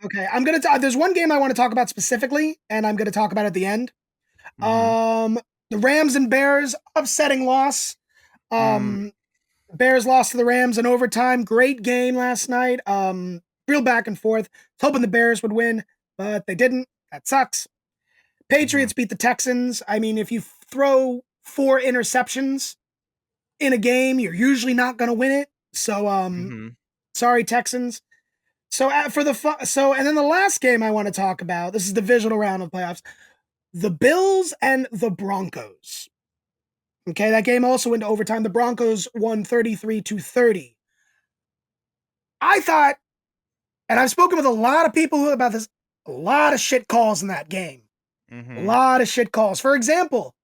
Okay, I'm gonna. There's one game I want to talk about specifically, and I'm gonna talk about at the end. The Rams and Bears upsetting loss. Bears lost to the Rams in overtime. Great game last night. Real back and forth. Hoping the Bears would win, but they didn't. That sucks. Patriots beat the Texans. I mean, if you throw 4 interceptions in a game, you're usually not going to win it. So, sorry, Texans. So and then the last game I want to talk about, this is the divisional round of playoffs, the Bills and the Broncos. Okay, that game also went to overtime. The Broncos won 33-30. I thought, and I've spoken with a lot of people about this, a lot of shit calls in that game. A lot of shit calls. For example,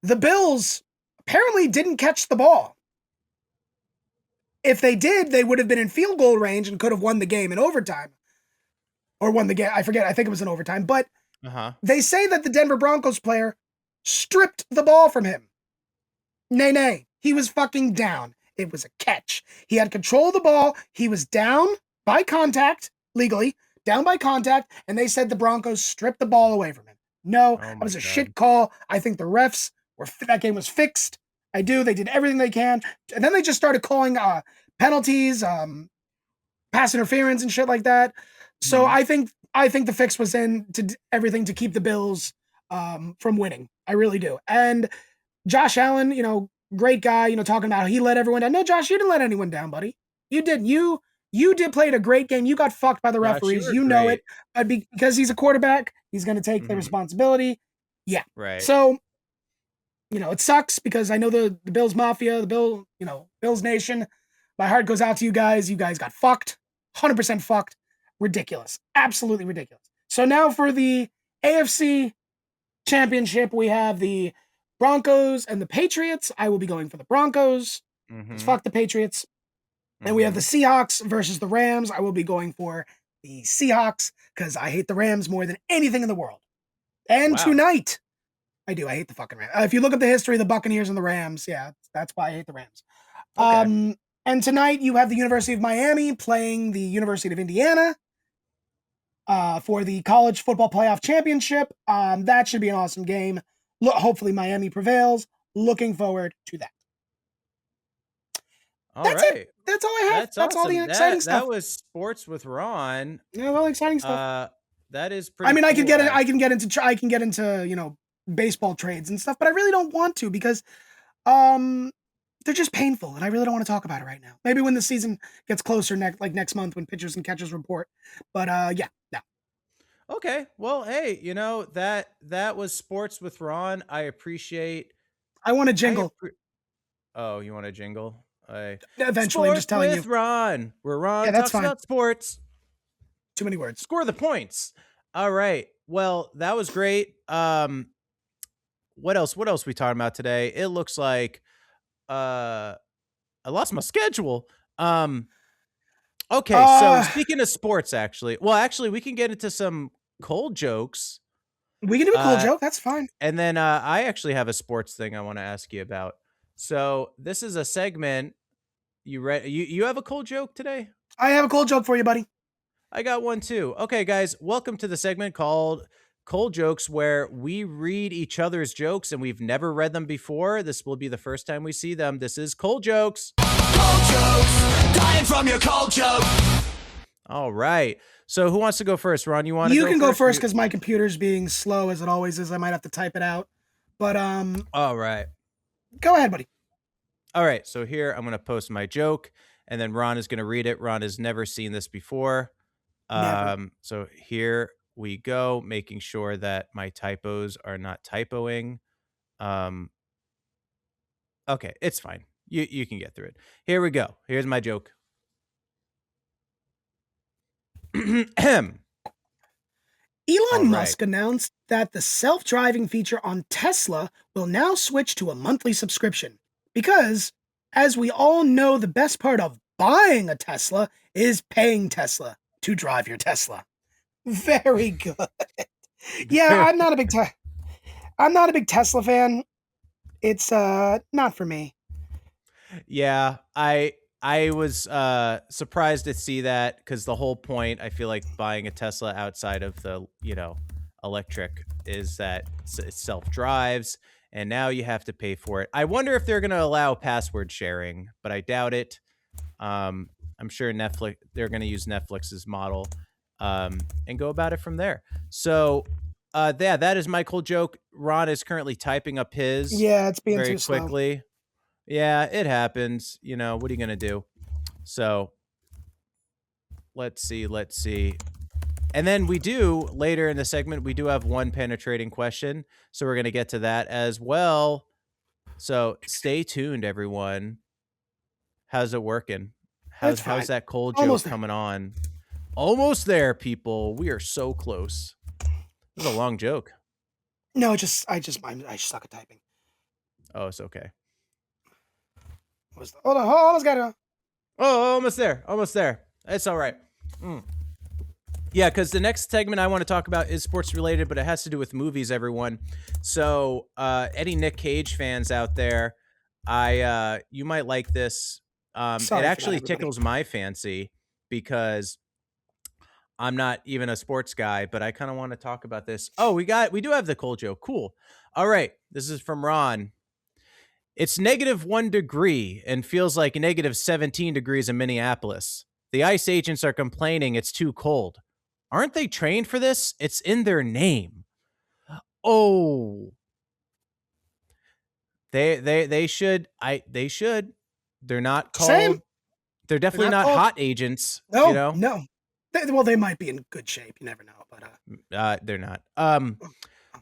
the Bills apparently didn't catch the ball. If they did, they would have been in field goal range and could have won the game in overtime. Or won the game. I forget. I think it was in overtime. But they say that the Denver Broncos player stripped the ball from him. Nay. He was fucking down. It was a catch. He had control of the ball. He was down by contact, legally, down by contact, and they said the Broncos stripped the ball away from him. No, that was a shit call. I think the refs that game was fixed. I do. They did everything they can. And then they just started calling penalties, pass interference and shit like that. So I think the fix was in to everything to keep the Bills from winning. I really do. And Josh Allen, great guy, talking about how he let everyone down. No, Josh, you didn't let anyone down, buddy. You didn't. You did play a great game. You got fucked by the referees. You know it. But because he's a quarterback, he's going to take the responsibility. Yeah. Right. So, it sucks because I know the Bills Mafia, Bills Nation. My heart goes out to you guys. You guys got fucked. 100% fucked. Ridiculous. Absolutely ridiculous. So now for the AFC Championship, we have the Broncos and the Patriots. I will be going for the Broncos. Fuck the Patriots. And we have the Seahawks versus the Rams. I will be going for the Seahawks because I hate the Rams more than anything in the world. And tonight, I do. I hate the fucking Rams. If you look at the history of the Buccaneers and the Rams, yeah, that's why I hate the Rams. Okay. And tonight you have the University of Miami playing the University of Indiana for the College Football Playoff Championship. That should be an awesome game. Hopefully Miami prevails. Looking forward to that. That's it. That's all I have. That's awesome. All the exciting stuff. That was sports with Ron. Yeah, all the exciting stuff. That is pretty. I mean, cool, I can get into baseball trades and stuff, but I really don't want to because they're just painful, and I really don't want to talk about it right now. Maybe when the season gets closer, next month when pitchers and catchers report. But yeah. Okay. Well, hey, that was sports with Ron. I appreciate. I want a jingle. Oh, you want a jingle? Eventually, I'm just telling you. With Ron, where Ron talks about sports. Too many words. Score the points. All right. Well, that was great. What else? What else we talking about today? It looks like I lost my schedule. Okay. So speaking of sports, actually, we can get into some cold jokes. We can do a cold joke. That's fine. And then I actually have a sports thing I want to ask you about. So this is a segment. You have a cold joke today? I have a cold joke for you, buddy. I got one too. Okay, guys, welcome to the segment called Cold Jokes, where we read each other's jokes and we've never read them before. This will be the first time we see them. This is Cold Jokes. Cold jokes, dying from your cold joke. All right. So who wants to go first? Ron, you want to You go can go first You- because my computer's being slow as it always is. I might have to type it out. But All right. go ahead, buddy. All right. So here I'm going to post my joke, and then Ron is going to read it. Ron has never seen this before. Never. So here we go, making sure that my typos are not typoing. Okay, it's fine. You can get through it. Here we go. Here's my joke. Elon All Musk right. announced that the self-driving feature on Tesla will now switch to a monthly subscription because, as we all know, the best part of buying a Tesla is paying Tesla to drive your Tesla. Very good. Yeah, I'm not a big Tesla fan. It's not for me. Yeah, I was surprised to see that because the whole point, I feel like, buying a Tesla outside of the electric is that it self drives, and now you have to pay for it. I wonder if they're going to allow password sharing, but I doubt it. I'm sure they're going to use Netflix's model and go about it from there. So yeah, that is my cool joke. Ron is currently typing up his Yeah, it's being very too slow. quickly. Yeah, it happens. What are you going to do? So let's see. And then we do, later in the segment, we do have one penetrating question. So we're going to get to that as well. So stay tuned, everyone. How's it working? It's fine. How's that cold joke Almost there. coming on? Almost there, people. We are so close. This is a long joke. No, I suck at typing. Oh, it's okay. Hold on, almost got it. Oh, almost there. It's all right. Yeah, because the next segment I want to talk about is sports related, but it has to do with movies, everyone. So any Nick Cage fans out there, you might like this. It actually tickles my fancy because I'm not even a sports guy, but I kind of want to talk about this. Oh, we do have the cold joke. Cool. All right. This is from Ron. It's -1 degree and feels like -17 degrees in Minneapolis. The ICE agents are complaining it's too cold. Aren't they trained for this? It's in their name. Oh. They should. They should. They're not called. Same. They're definitely not hot agents. No, no. They might be in good shape. You never know, but they're not.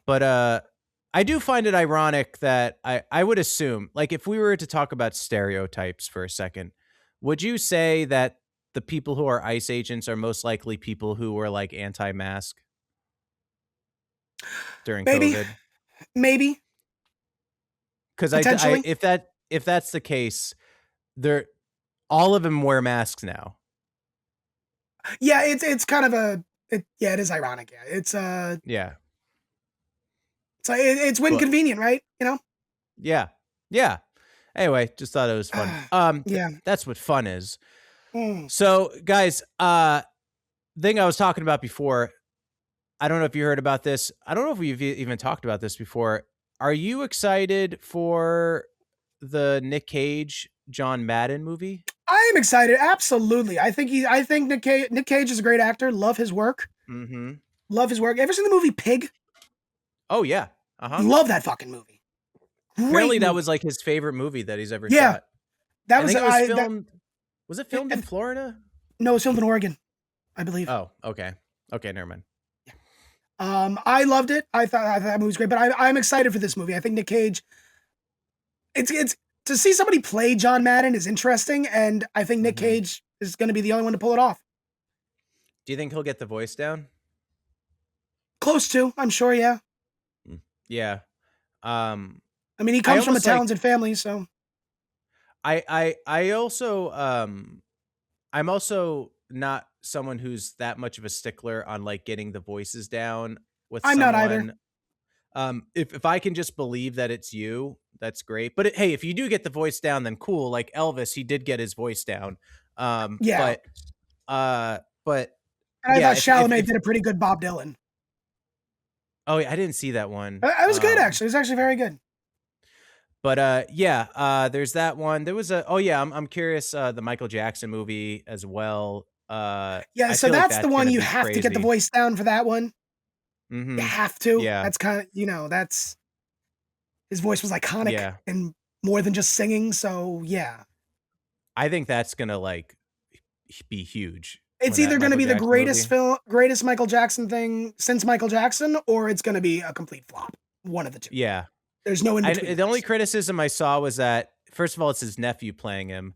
But I do find it ironic that I would assume, like, if we were to talk about stereotypes for a second, would you say that the people who are ICE agents are most likely people who were like anti-mask during COVID? Maybe. Because if that's the case, all of them wear masks now. Yeah, it's kind of it is ironic. Yeah, it's yeah. It's when convenient, right? Yeah. Anyway, just thought it was fun. Yeah, that's what fun is. So, guys, thing I was talking about before, I don't know if you heard about this. I don't know if we've even talked about this before. Are you excited for the Nick Cage, John Madden movie? I am excited. Absolutely. I think Nick Cage is a great actor. Love his work. Mm-hmm. Love his work. Ever seen the movie Pig? Oh yeah. Love that fucking movie. Apparently that was like his favorite movie that he's ever shot. That was filmed. Was it filmed in Florida? No, it was filmed in Oregon, I believe. Oh, okay. Okay, never mind. I loved it. I thought that movie was great, but I'm excited for this movie. I think Nick Cage. It's to see somebody play John Madden is interesting, and I think Nick Cage is going to be the only one to pull it off. Do you think he'll get the voice down? Close to, I'm sure. Yeah. Yeah. I mean, he comes from a talented family, so. I also I'm also not someone who's that much of a stickler on like getting the voices down with someone. I'm not either. If I can just believe that it's you, that's great. But hey, if you do get the voice down, then cool. Like Elvis, he did get his voice down. Yeah. But and I thought Chalamet did a pretty good Bob Dylan. Oh, I didn't see that one. It was good, actually. It was actually very good. But there's that one. There was I'm curious, the Michael Jackson movie as well. Yeah, so that's the one you have to get the voice down for that one. Mm-hmm. You have to. Yeah. That's kind of, that's his voice was iconic and more than just singing. So yeah. I think that's gonna be huge. It's either going to be the greatest Michael Jackson thing since Michael Jackson, or it's going to be a complete flop. One of the two. Yeah. There's no in between. The only criticism I saw was that, first of all, it's his nephew playing him.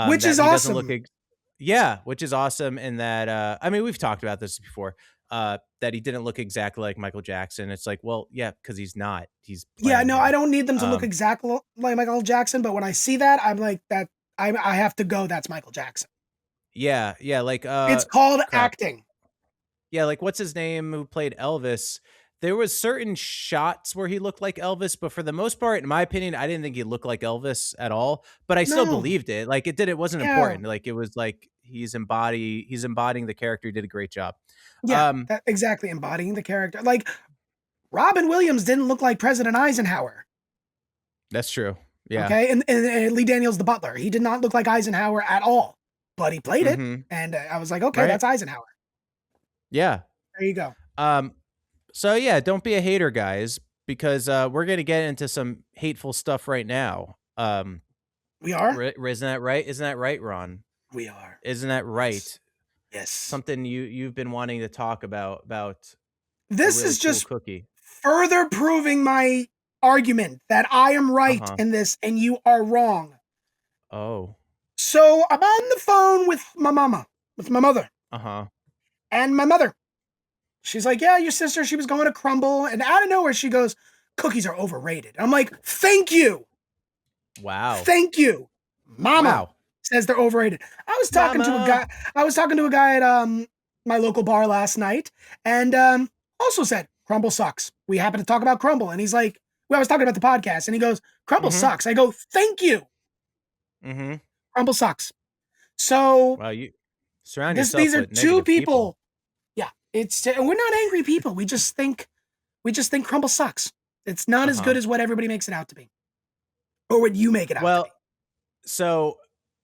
Which is awesome. Which is awesome in that, I mean, we've talked about this before, that he didn't look exactly like Michael Jackson. It's like, well, yeah, because he's not. He's him. I don't need them to look exactly like Michael Jackson, but when I see that, I'm like, that I have to go, that's Michael Jackson. Yeah, it's called acting. Yeah, what's his name who played Elvis? There was certain shots where he looked like Elvis, but for the most part, in my opinion, I didn't think he looked like Elvis at all. But I still believed it. It wasn't important. It was he's embodying the character. He did a great job. Yeah, exactly, embodying the character. Robin Williams didn't look like President Eisenhower. That's true. Yeah. Okay, and Lee Daniels, the butler, he did not look like Eisenhower at all. But he played it, and I was like, okay, that's Eisenhower. Yeah. There you go. So yeah, don't be a hater, guys, because we're gonna get into some hateful stuff right now. We are? Isn't that right? Isn't that right, Ron? We are. Isn't that right? Yes. Something you've been wanting to talk about. This is just further proving my argument that I am right in this and you are wrong. Oh. So I'm on the phone with my mother. And my mother, she's like, yeah, your sister, she was going to Crumble. And out of nowhere, she goes, cookies are overrated. I'm like, thank you. Wow. Thank you. Mama says they're overrated. I was talking to a guy at my local bar last night and also said, Crumble sucks. We happened to talk about Crumble. And he's like, I was talking about the podcast. And he goes, Crumble sucks. I go, thank you. Crumble sucks. So you surround yourself these are with two people. Yeah, we're not angry people. We just think Crumble sucks. It's not as good as what everybody makes it out to be, or what you make it out to be. Well, so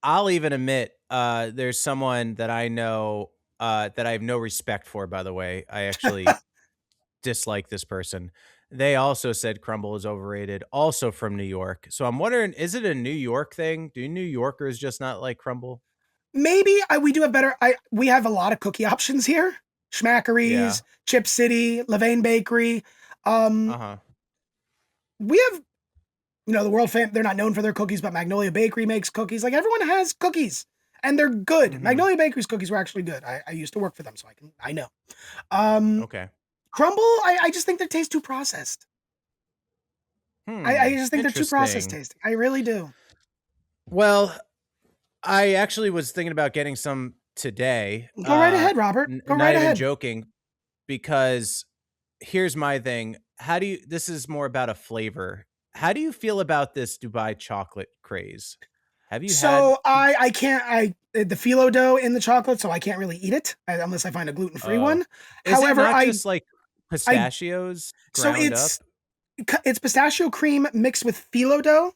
I'll even admit, there's someone that I know that I have no respect for. By the way, I actually dislike this person. They also said Crumble is overrated, also from New York. So I'm wondering, is it a New York thing? Do New Yorkers just not like Crumble? Maybe we do have better. We have a lot of cookie options here. Schmackeries, Chip City, Levain Bakery. We have, the world they're not known for their cookies, but Magnolia Bakery makes cookies. Everyone has cookies and they're good. Magnolia Bakery's cookies were actually good. I used to work for them, so I know. Okay. Crumble, I just think their taste too processed. I just think they're too processed tasting. I really do. Well, I actually was thinking about getting some today. Go right ahead, Robert. Go right ahead. Not even joking, because here's my thing. This is more about a flavor. How do you feel about this Dubai chocolate craze? Have you I can't, the phyllo dough in the chocolate, so I can't really eat it unless I find a gluten-free one. However, just pistachios ground up? It's pistachio cream mixed with phyllo dough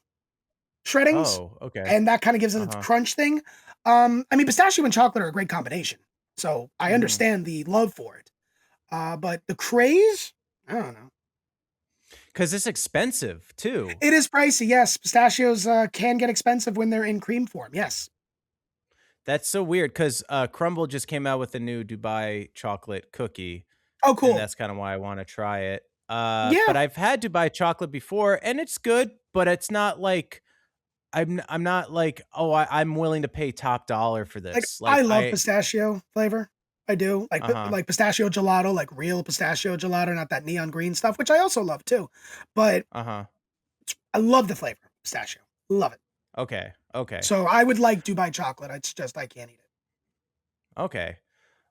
shreddings. Oh, okay. And that kind of gives it a crunch thing. Pistachio and chocolate are a great combination. So I understand the love for it. But the craze, I don't know. Because it's expensive too. It is pricey, yes. Pistachios can get expensive when they're in cream form, yes. That's so weird because Crumble just came out with a new Dubai chocolate cookie. Oh, cool. And that's kind of why I want to try it. But I've had Dubai chocolate before and it's good, but it's not like I'm not like, I'm willing to pay top dollar for this. I love pistachio flavor. I do. Like pistachio gelato, like real pistachio gelato, not that neon green stuff, which I also love too. But I love the flavor pistachio. Love it. Okay. So I would like Dubai chocolate. It's just I can't eat it. Okay.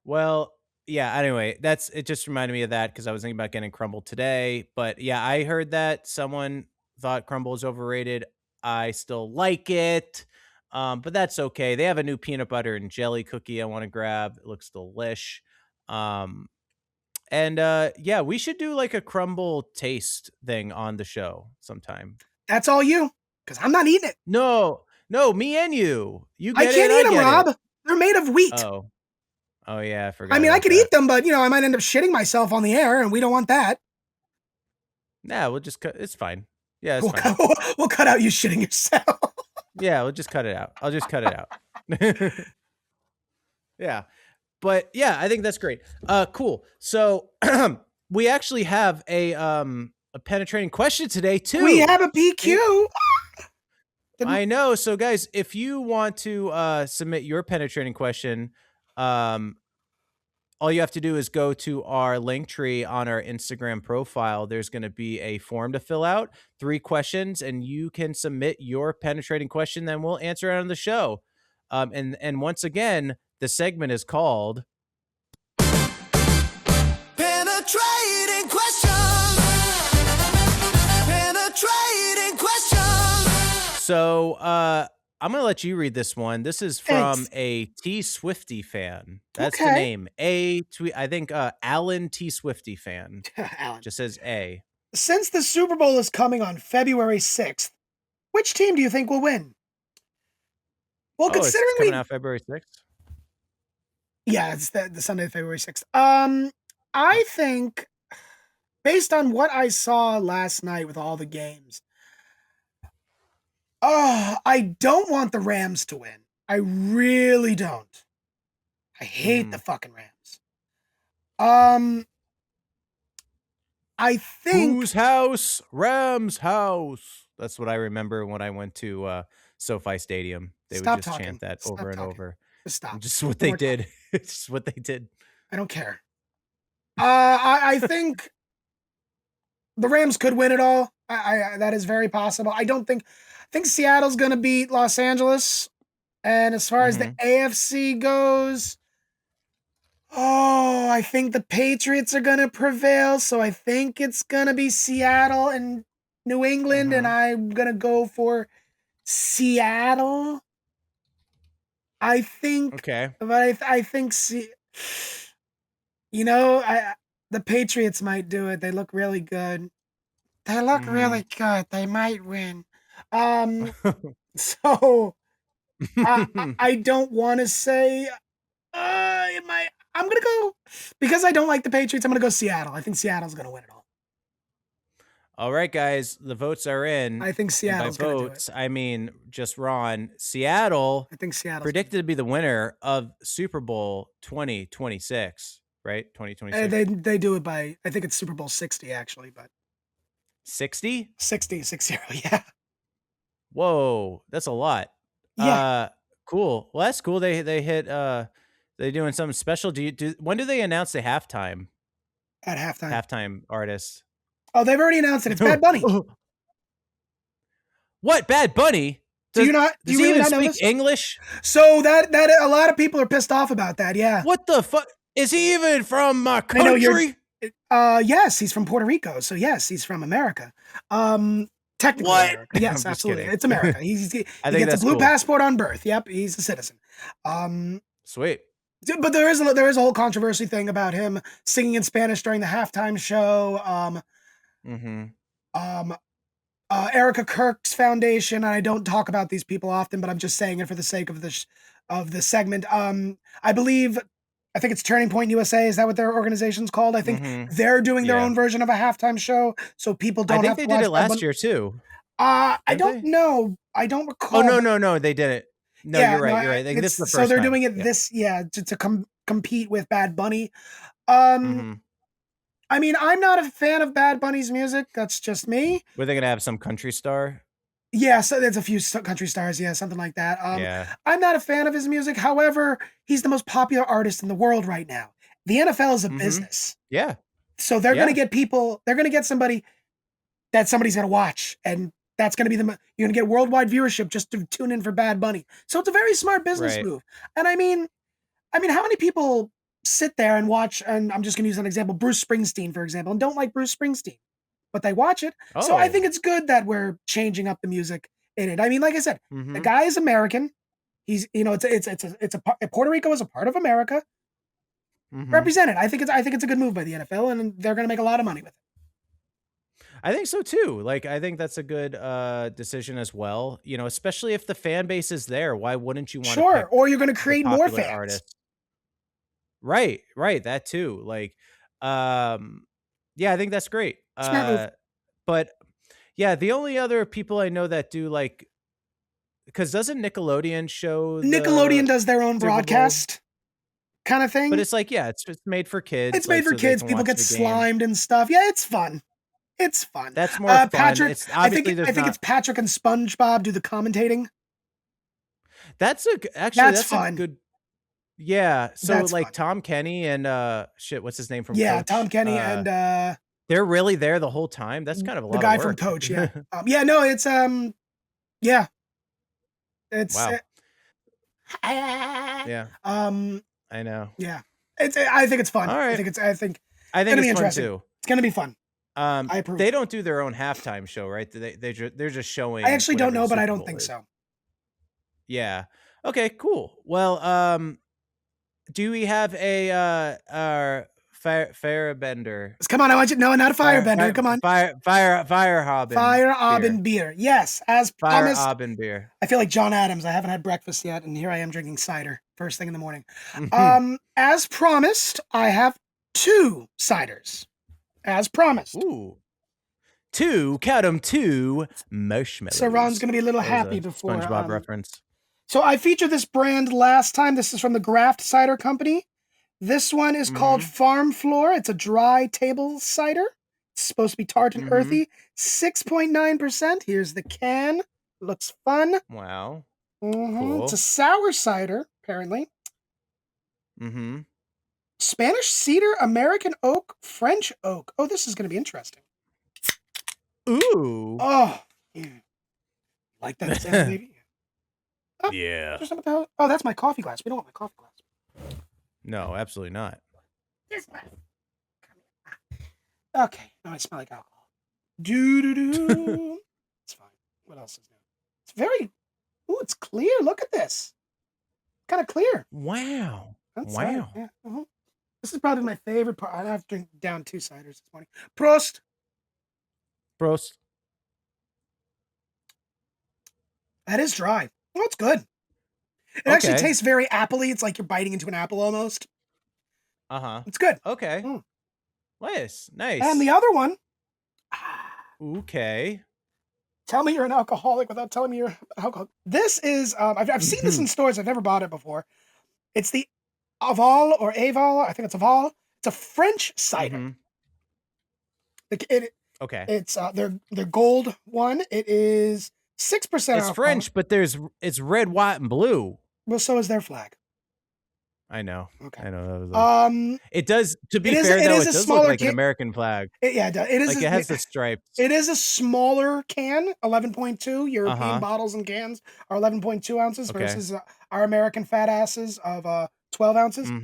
Well, yeah, anyway, it just reminded me of that because I was thinking about getting Crumble today. But yeah, I heard that someone thought Crumble is overrated. I still like it, but that's okay. They have a new peanut butter and jelly cookie I want to grab. It looks delish. We should do like a Crumble taste thing on the show sometime. That's all you, because I'm not eating it. No, me and you. I can't eat them, Rob. They're made of wheat. Oh, Oh yeah, I forgot. I mean, I could that. eat them, but I might end up shitting myself on the air, and we don't want that. Nah, we'll just cut. It's fine. Yeah, it's We'll fine. we'll cut out you shitting yourself. Yeah, we'll just cut it out. I'll just cut it out. Yeah. But yeah, I think that's great. Cool. So we actually have a penetrating question today too. We have a PQ. I know. So guys, if you want to submit your penetrating question, all you have to do is go to our link tree on our Instagram profile. There's going to be a form to fill out, 3 questions, and you can submit your penetrating question. Then we'll answer it on the show. And once again, the segment is called Penetrating Questions. Penetrating Questions. So I'm going to let you read this one. This is from a T Swifty fan. That's the name. I think Alan T Swifty fan. Alan. Just says A. Since the Super Bowl is coming on February 6th, which team do you think will win? Well, considering it's coming out February 6th. Yeah, it's the Sunday, February 6th. I think, based on what I saw last night with all the games, I don't want the Rams to win. I really don't. I hate the fucking Rams. I think Whose house? Rams house. That's what I remember when I went to SoFi Stadium. They would just chant that over and over. Just stop. Just what they did. It's just what they did. I don't care. I think the Rams could win it all. I that is very possible. I think Seattle's gonna beat Los Angeles. And as far as the AFC goes, I think the Patriots are gonna prevail. So I think it's gonna be Seattle and New England, and I'm gonna go for Seattle. I think. Okay. But I think the Patriots might do it. They look really good. They look really good. They might win. So I don't want to say I'm gonna go, because I don't like the Patriots. I'm gonna go Seattle. I think Seattle's gonna win it all. All right, guys, the votes are in. I think Seattle's gonna do it. I mean, just Ron. Seattle. I think Seattle's predicted to be the winner of Super Bowl 2026, right? 2026. They do it by, I think it's Super Bowl 60 actually, but 60? 60, yeah. Whoa, that's a lot. Yeah. Cool. Well, that's cool. They hit they're doing something special. When do they announce the halftime? At halftime. Halftime artist. Oh, they've already announced it. It's Bad Bunny. What? Bad Bunny? Do you really even not know speak this? English? So that a lot of people are pissed off about that. Yeah. What the fuck? Is he even from my country? Yes, he's from Puerto Rico. So yes, he's from America. Technically, what? America. Yes, absolutely. It's America. He gets a blue passport on birth. Yep, he's a citizen. Sweet. But there is a whole controversy thing about him singing in Spanish during the halftime show. Erica Kirk's foundation. And I don't talk about these people often, but I'm just saying it for the sake of the segment. I think it's Turning Point USA. Is that what their organization's called? I think they're doing their own version of a halftime show, so people don't have to watch. I think they did it last year too. I don't know. I don't recall. Oh no, they did it. No, you're right. You're right. I think this is the first so they're time. doing it to compete with Bad Bunny. I mean, I'm not a fan of Bad Bunny's music. That's just me. Were they gonna have some country star? Yeah, so there's a few country stars, yeah, something like that. Yeah. I'm not a fan of his music. However, he's the most popular artist in the world right now. The NFL is a business. Yeah. So they're going to get people, they're going to get somebody that somebody's going to watch. And that's going to be you're going to get worldwide viewership just to tune in for Bad Bunny. So it's a very smart business move. And I mean, how many people sit there and watch, and I'm just going to use an example, Bruce Springsteen, for example, and don't like Bruce Springsteen, but they watch it. Oh. So I think it's good that we're changing up the music in it. I mean, like I said, the guy is American. He's, Puerto Rico is a part of America. Represented. I think it's a good move by the NFL, and they're going to make a lot of money with it. I think so too. Like, I think that's a good decision as well. You know, especially if the fan base is there. Why wouldn't you want? Sure, or you're going to create more fans. Artists? Right, that too. Like, yeah, I think that's great. Smart move. But yeah, the only other people I know that do like, because doesn't Nickelodeon show Nickelodeon does their own Super Bowl? broadcast kind of thing. But it's like, yeah, it's made for kids. It's made for so kids. they can People watch get the game. slimed and stuff. Yeah, it's fun. It's fun. That's more fun. Patrick, It's I think obviously there's it's Patrick and SpongeBob do the commentating. That's that's fun. a good. Yeah, so That's like fun. Tom Kenny and what's his name from Yeah, Coach? Tom Kenny and they're really there the whole time. That's kind of a lot. The guy of from work. Coach. Yeah, yeah. No, it's yeah, it's wow. Yeah, I know. Yeah, it's. I think it's fun. All right. I think it's gonna fun be interesting. too. It's gonna be fun. I approve. They don't do their own halftime show, right? They're just showing. I actually don't know, whatever but I Super don't Bowl think is. so. Yeah. Okay. Cool. Well, do we have a firebender? Come on, I want you. No, not a firebender. Come on. Feierabend beer. Yes, as promised. Feierabend beer. I feel like John Adams. I haven't had breakfast yet, and here I am drinking cider first thing in the morning. As promised, I have 2 ciders. As promised. Ooh. 2, count them, 2 marshmallows. So Ron's going to be a little happy before. SpongeBob reference. So I featured this brand last time. This is from the Graft Cider Company. This one is called Farm Floor. It's a dry table cider. It's supposed to be tart and earthy. 6.9%. Here's the can. Looks fun. Wow. Cool. It's a sour cider, apparently. Spanish cedar, American oak, French oak. Oh, this is going to be interesting. Ooh. Oh, yeah. Like that sound, maybe? Oh, Yeah. oh, that's my coffee glass. We don't want my coffee glass. No, absolutely not. This one. Okay, now I smell like alcohol. Do. It's fine. What else is new? It's very. Ooh, it's clear. Look at this. Kind of clear. Wow. That's Wow. right. Yeah. This is probably my favorite part. I have to drink down 2 ciders this morning. Prost. Prost. That is dry. Oh, it's good. It actually tastes very appley. It's like you're biting into an apple almost. It's good. Okay. Nice. And the other one. Okay. Tell me you're an alcoholic without telling me you're an alcoholic. This is, I've seen this in stores. I've never bought it before. It's the Aval or Aval. I think it's Aval. It's a French cider. Okay. It's their gold one. It is 6% It's alcohol. French, but it's red, white, and blue. Well, so is their flag. I know. Okay. I know. It does. To be fair, though, it does look like an American flag. It does. It is. Like it has the stripes. It is a smaller can, 11.2. European bottles and cans are 11.2 ounces versus our American fat asses of 12 ounces. I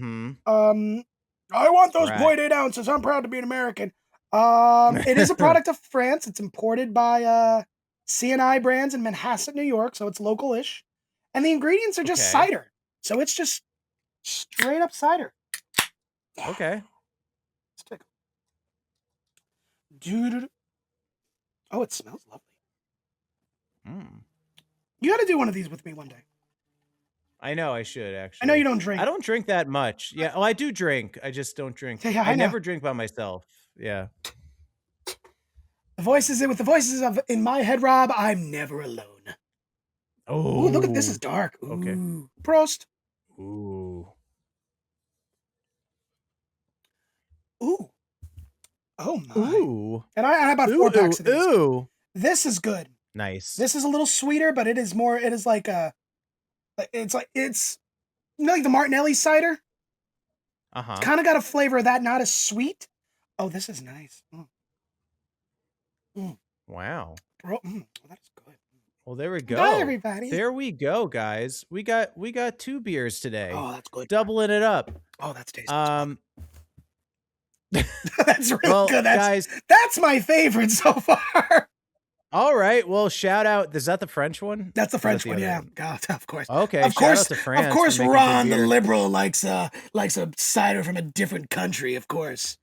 want those 0.8 ounces. I'm proud to be an American. It is a product of France. It's imported by CNI Brands in Manhasset, New York, so it's local-ish. And the ingredients are just cider. So it's just straight up cider. Okay. Let's take a... Oh, it smells lovely. You got to do one of these with me one day. I know I should, actually. I know you don't drink. I don't drink that much. Yeah, well, I do drink. I just don't drink. Yeah, I never drink by myself. Yeah. With the voices of in my head, Rob, I'm never alone. Oh, ooh, look at this. Is dark. Ooh. Okay. Prost. Ooh. Ooh. Oh my. Ooh. And I bought 4 packs of these. Ooh. This is good. Nice. This is a little sweeter, but it is like it's you know, like the Martinelli cider. It's kind of got a flavor of that, not as sweet. Oh, this is nice. Wow. Bro, that's good. Well, there we go. Bye, everybody. There we go, guys. We got 2 beers today. Oh, that's good. Doubling it up. Oh, that's tasty. That's real good. That's my favorite so far. All right. Well, shout out. Is that the French one? That's the French one. Yeah. God, of course. Okay. Of course. Out to France of course, for making Ron, good the beer. liberal, likes a cider from a different country. Of course.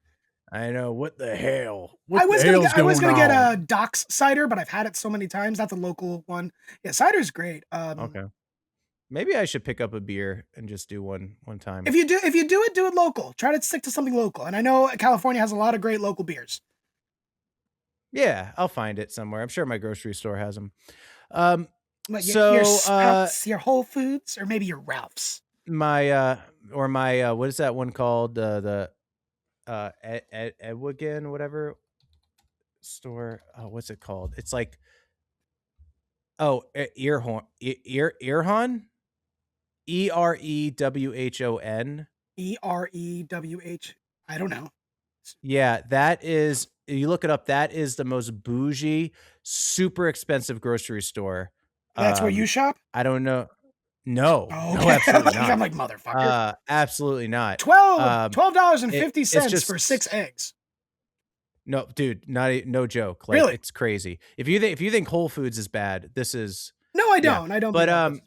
I know. What the hell? I was gonna get a Doc's cider, but I've had it so many times. That's a local one. Yeah, cider's great. Okay. Maybe I should pick up a beer and just do one time. If you do it local. Try to stick to something local. And I know California has a lot of great local beers. Yeah, I'll find it somewhere. I'm sure my grocery store has them. Like So, your Sprouts, your Whole Foods, or maybe your Ralph's. my what is that one called? The Edwigan, whatever store. Oh, what's it called? It's like Earhorn. Earhon? EREWHON. EREWH. I don't know. Yeah, that is, you look it up, that is the most bougie, super expensive grocery store. That's where you shop? I don't know. No. Oh, No, okay. absolutely not. I'm like, motherfucker. Absolutely not. $12.50 for 6 eggs. No, dude, no joke. Like, Really? it's crazy. If you think Whole Foods is bad, this is. No, I don't. I don't. But think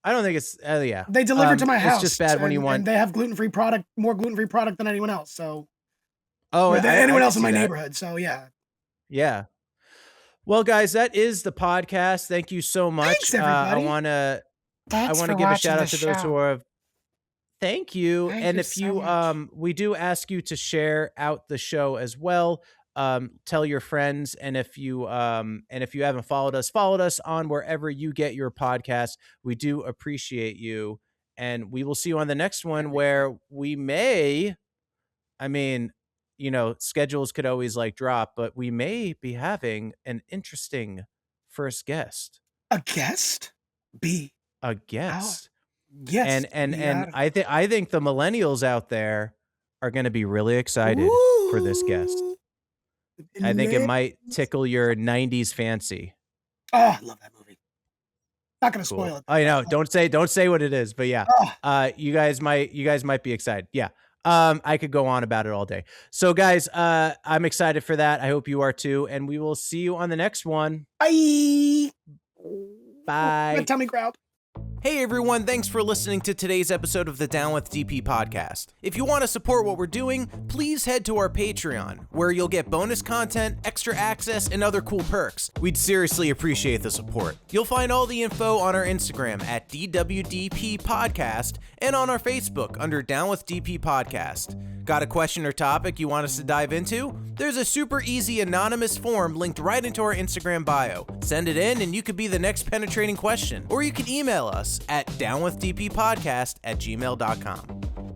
I don't think it's. Yeah, they deliver to my house. It's just bad when you want. And they have more gluten-free product than anyone else. So. Oh, than anyone else in my that. neighborhood. So yeah. Yeah. Well, guys, that is the podcast. Thank you so much. Thanks, everybody. I want to give a shout out to those who are. Thank you. And if you we do ask you to share out the show as well. Tell your friends, and if you haven't followed us on wherever you get your podcasts. We do appreciate you, and we will see you on the next one, where we may, schedules could always drop, but we may be having an interesting first guest. A guest? A guest. Yes. And I think the millennials out there are going to be really excited for this guest. I think it might tickle your 90s fancy. Oh, I love that movie. Not going to spoil it. I know. Don't say what it is, but yeah. You guys might be excited. Yeah. I could go on about it all day. So guys, I'm excited for that. I hope you are too, and we will see you on the next one. Bye. Bye. My tummy growled. Hey everyone, thanks for listening to today's episode of the Down with DP podcast. If you want to support what we're doing, please head to our Patreon, where you'll get bonus content, extra access, and other cool perks. We'd seriously appreciate the support. You'll find all the info on our Instagram at DWDP Podcast and on our Facebook under Down with DP Podcast. Got a question or topic you want us to dive into? There's a super easy anonymous form linked right into our Instagram bio. Send it in and you could be the next penetrating question. Or you can email us at downwithdppodcast@gmail.com.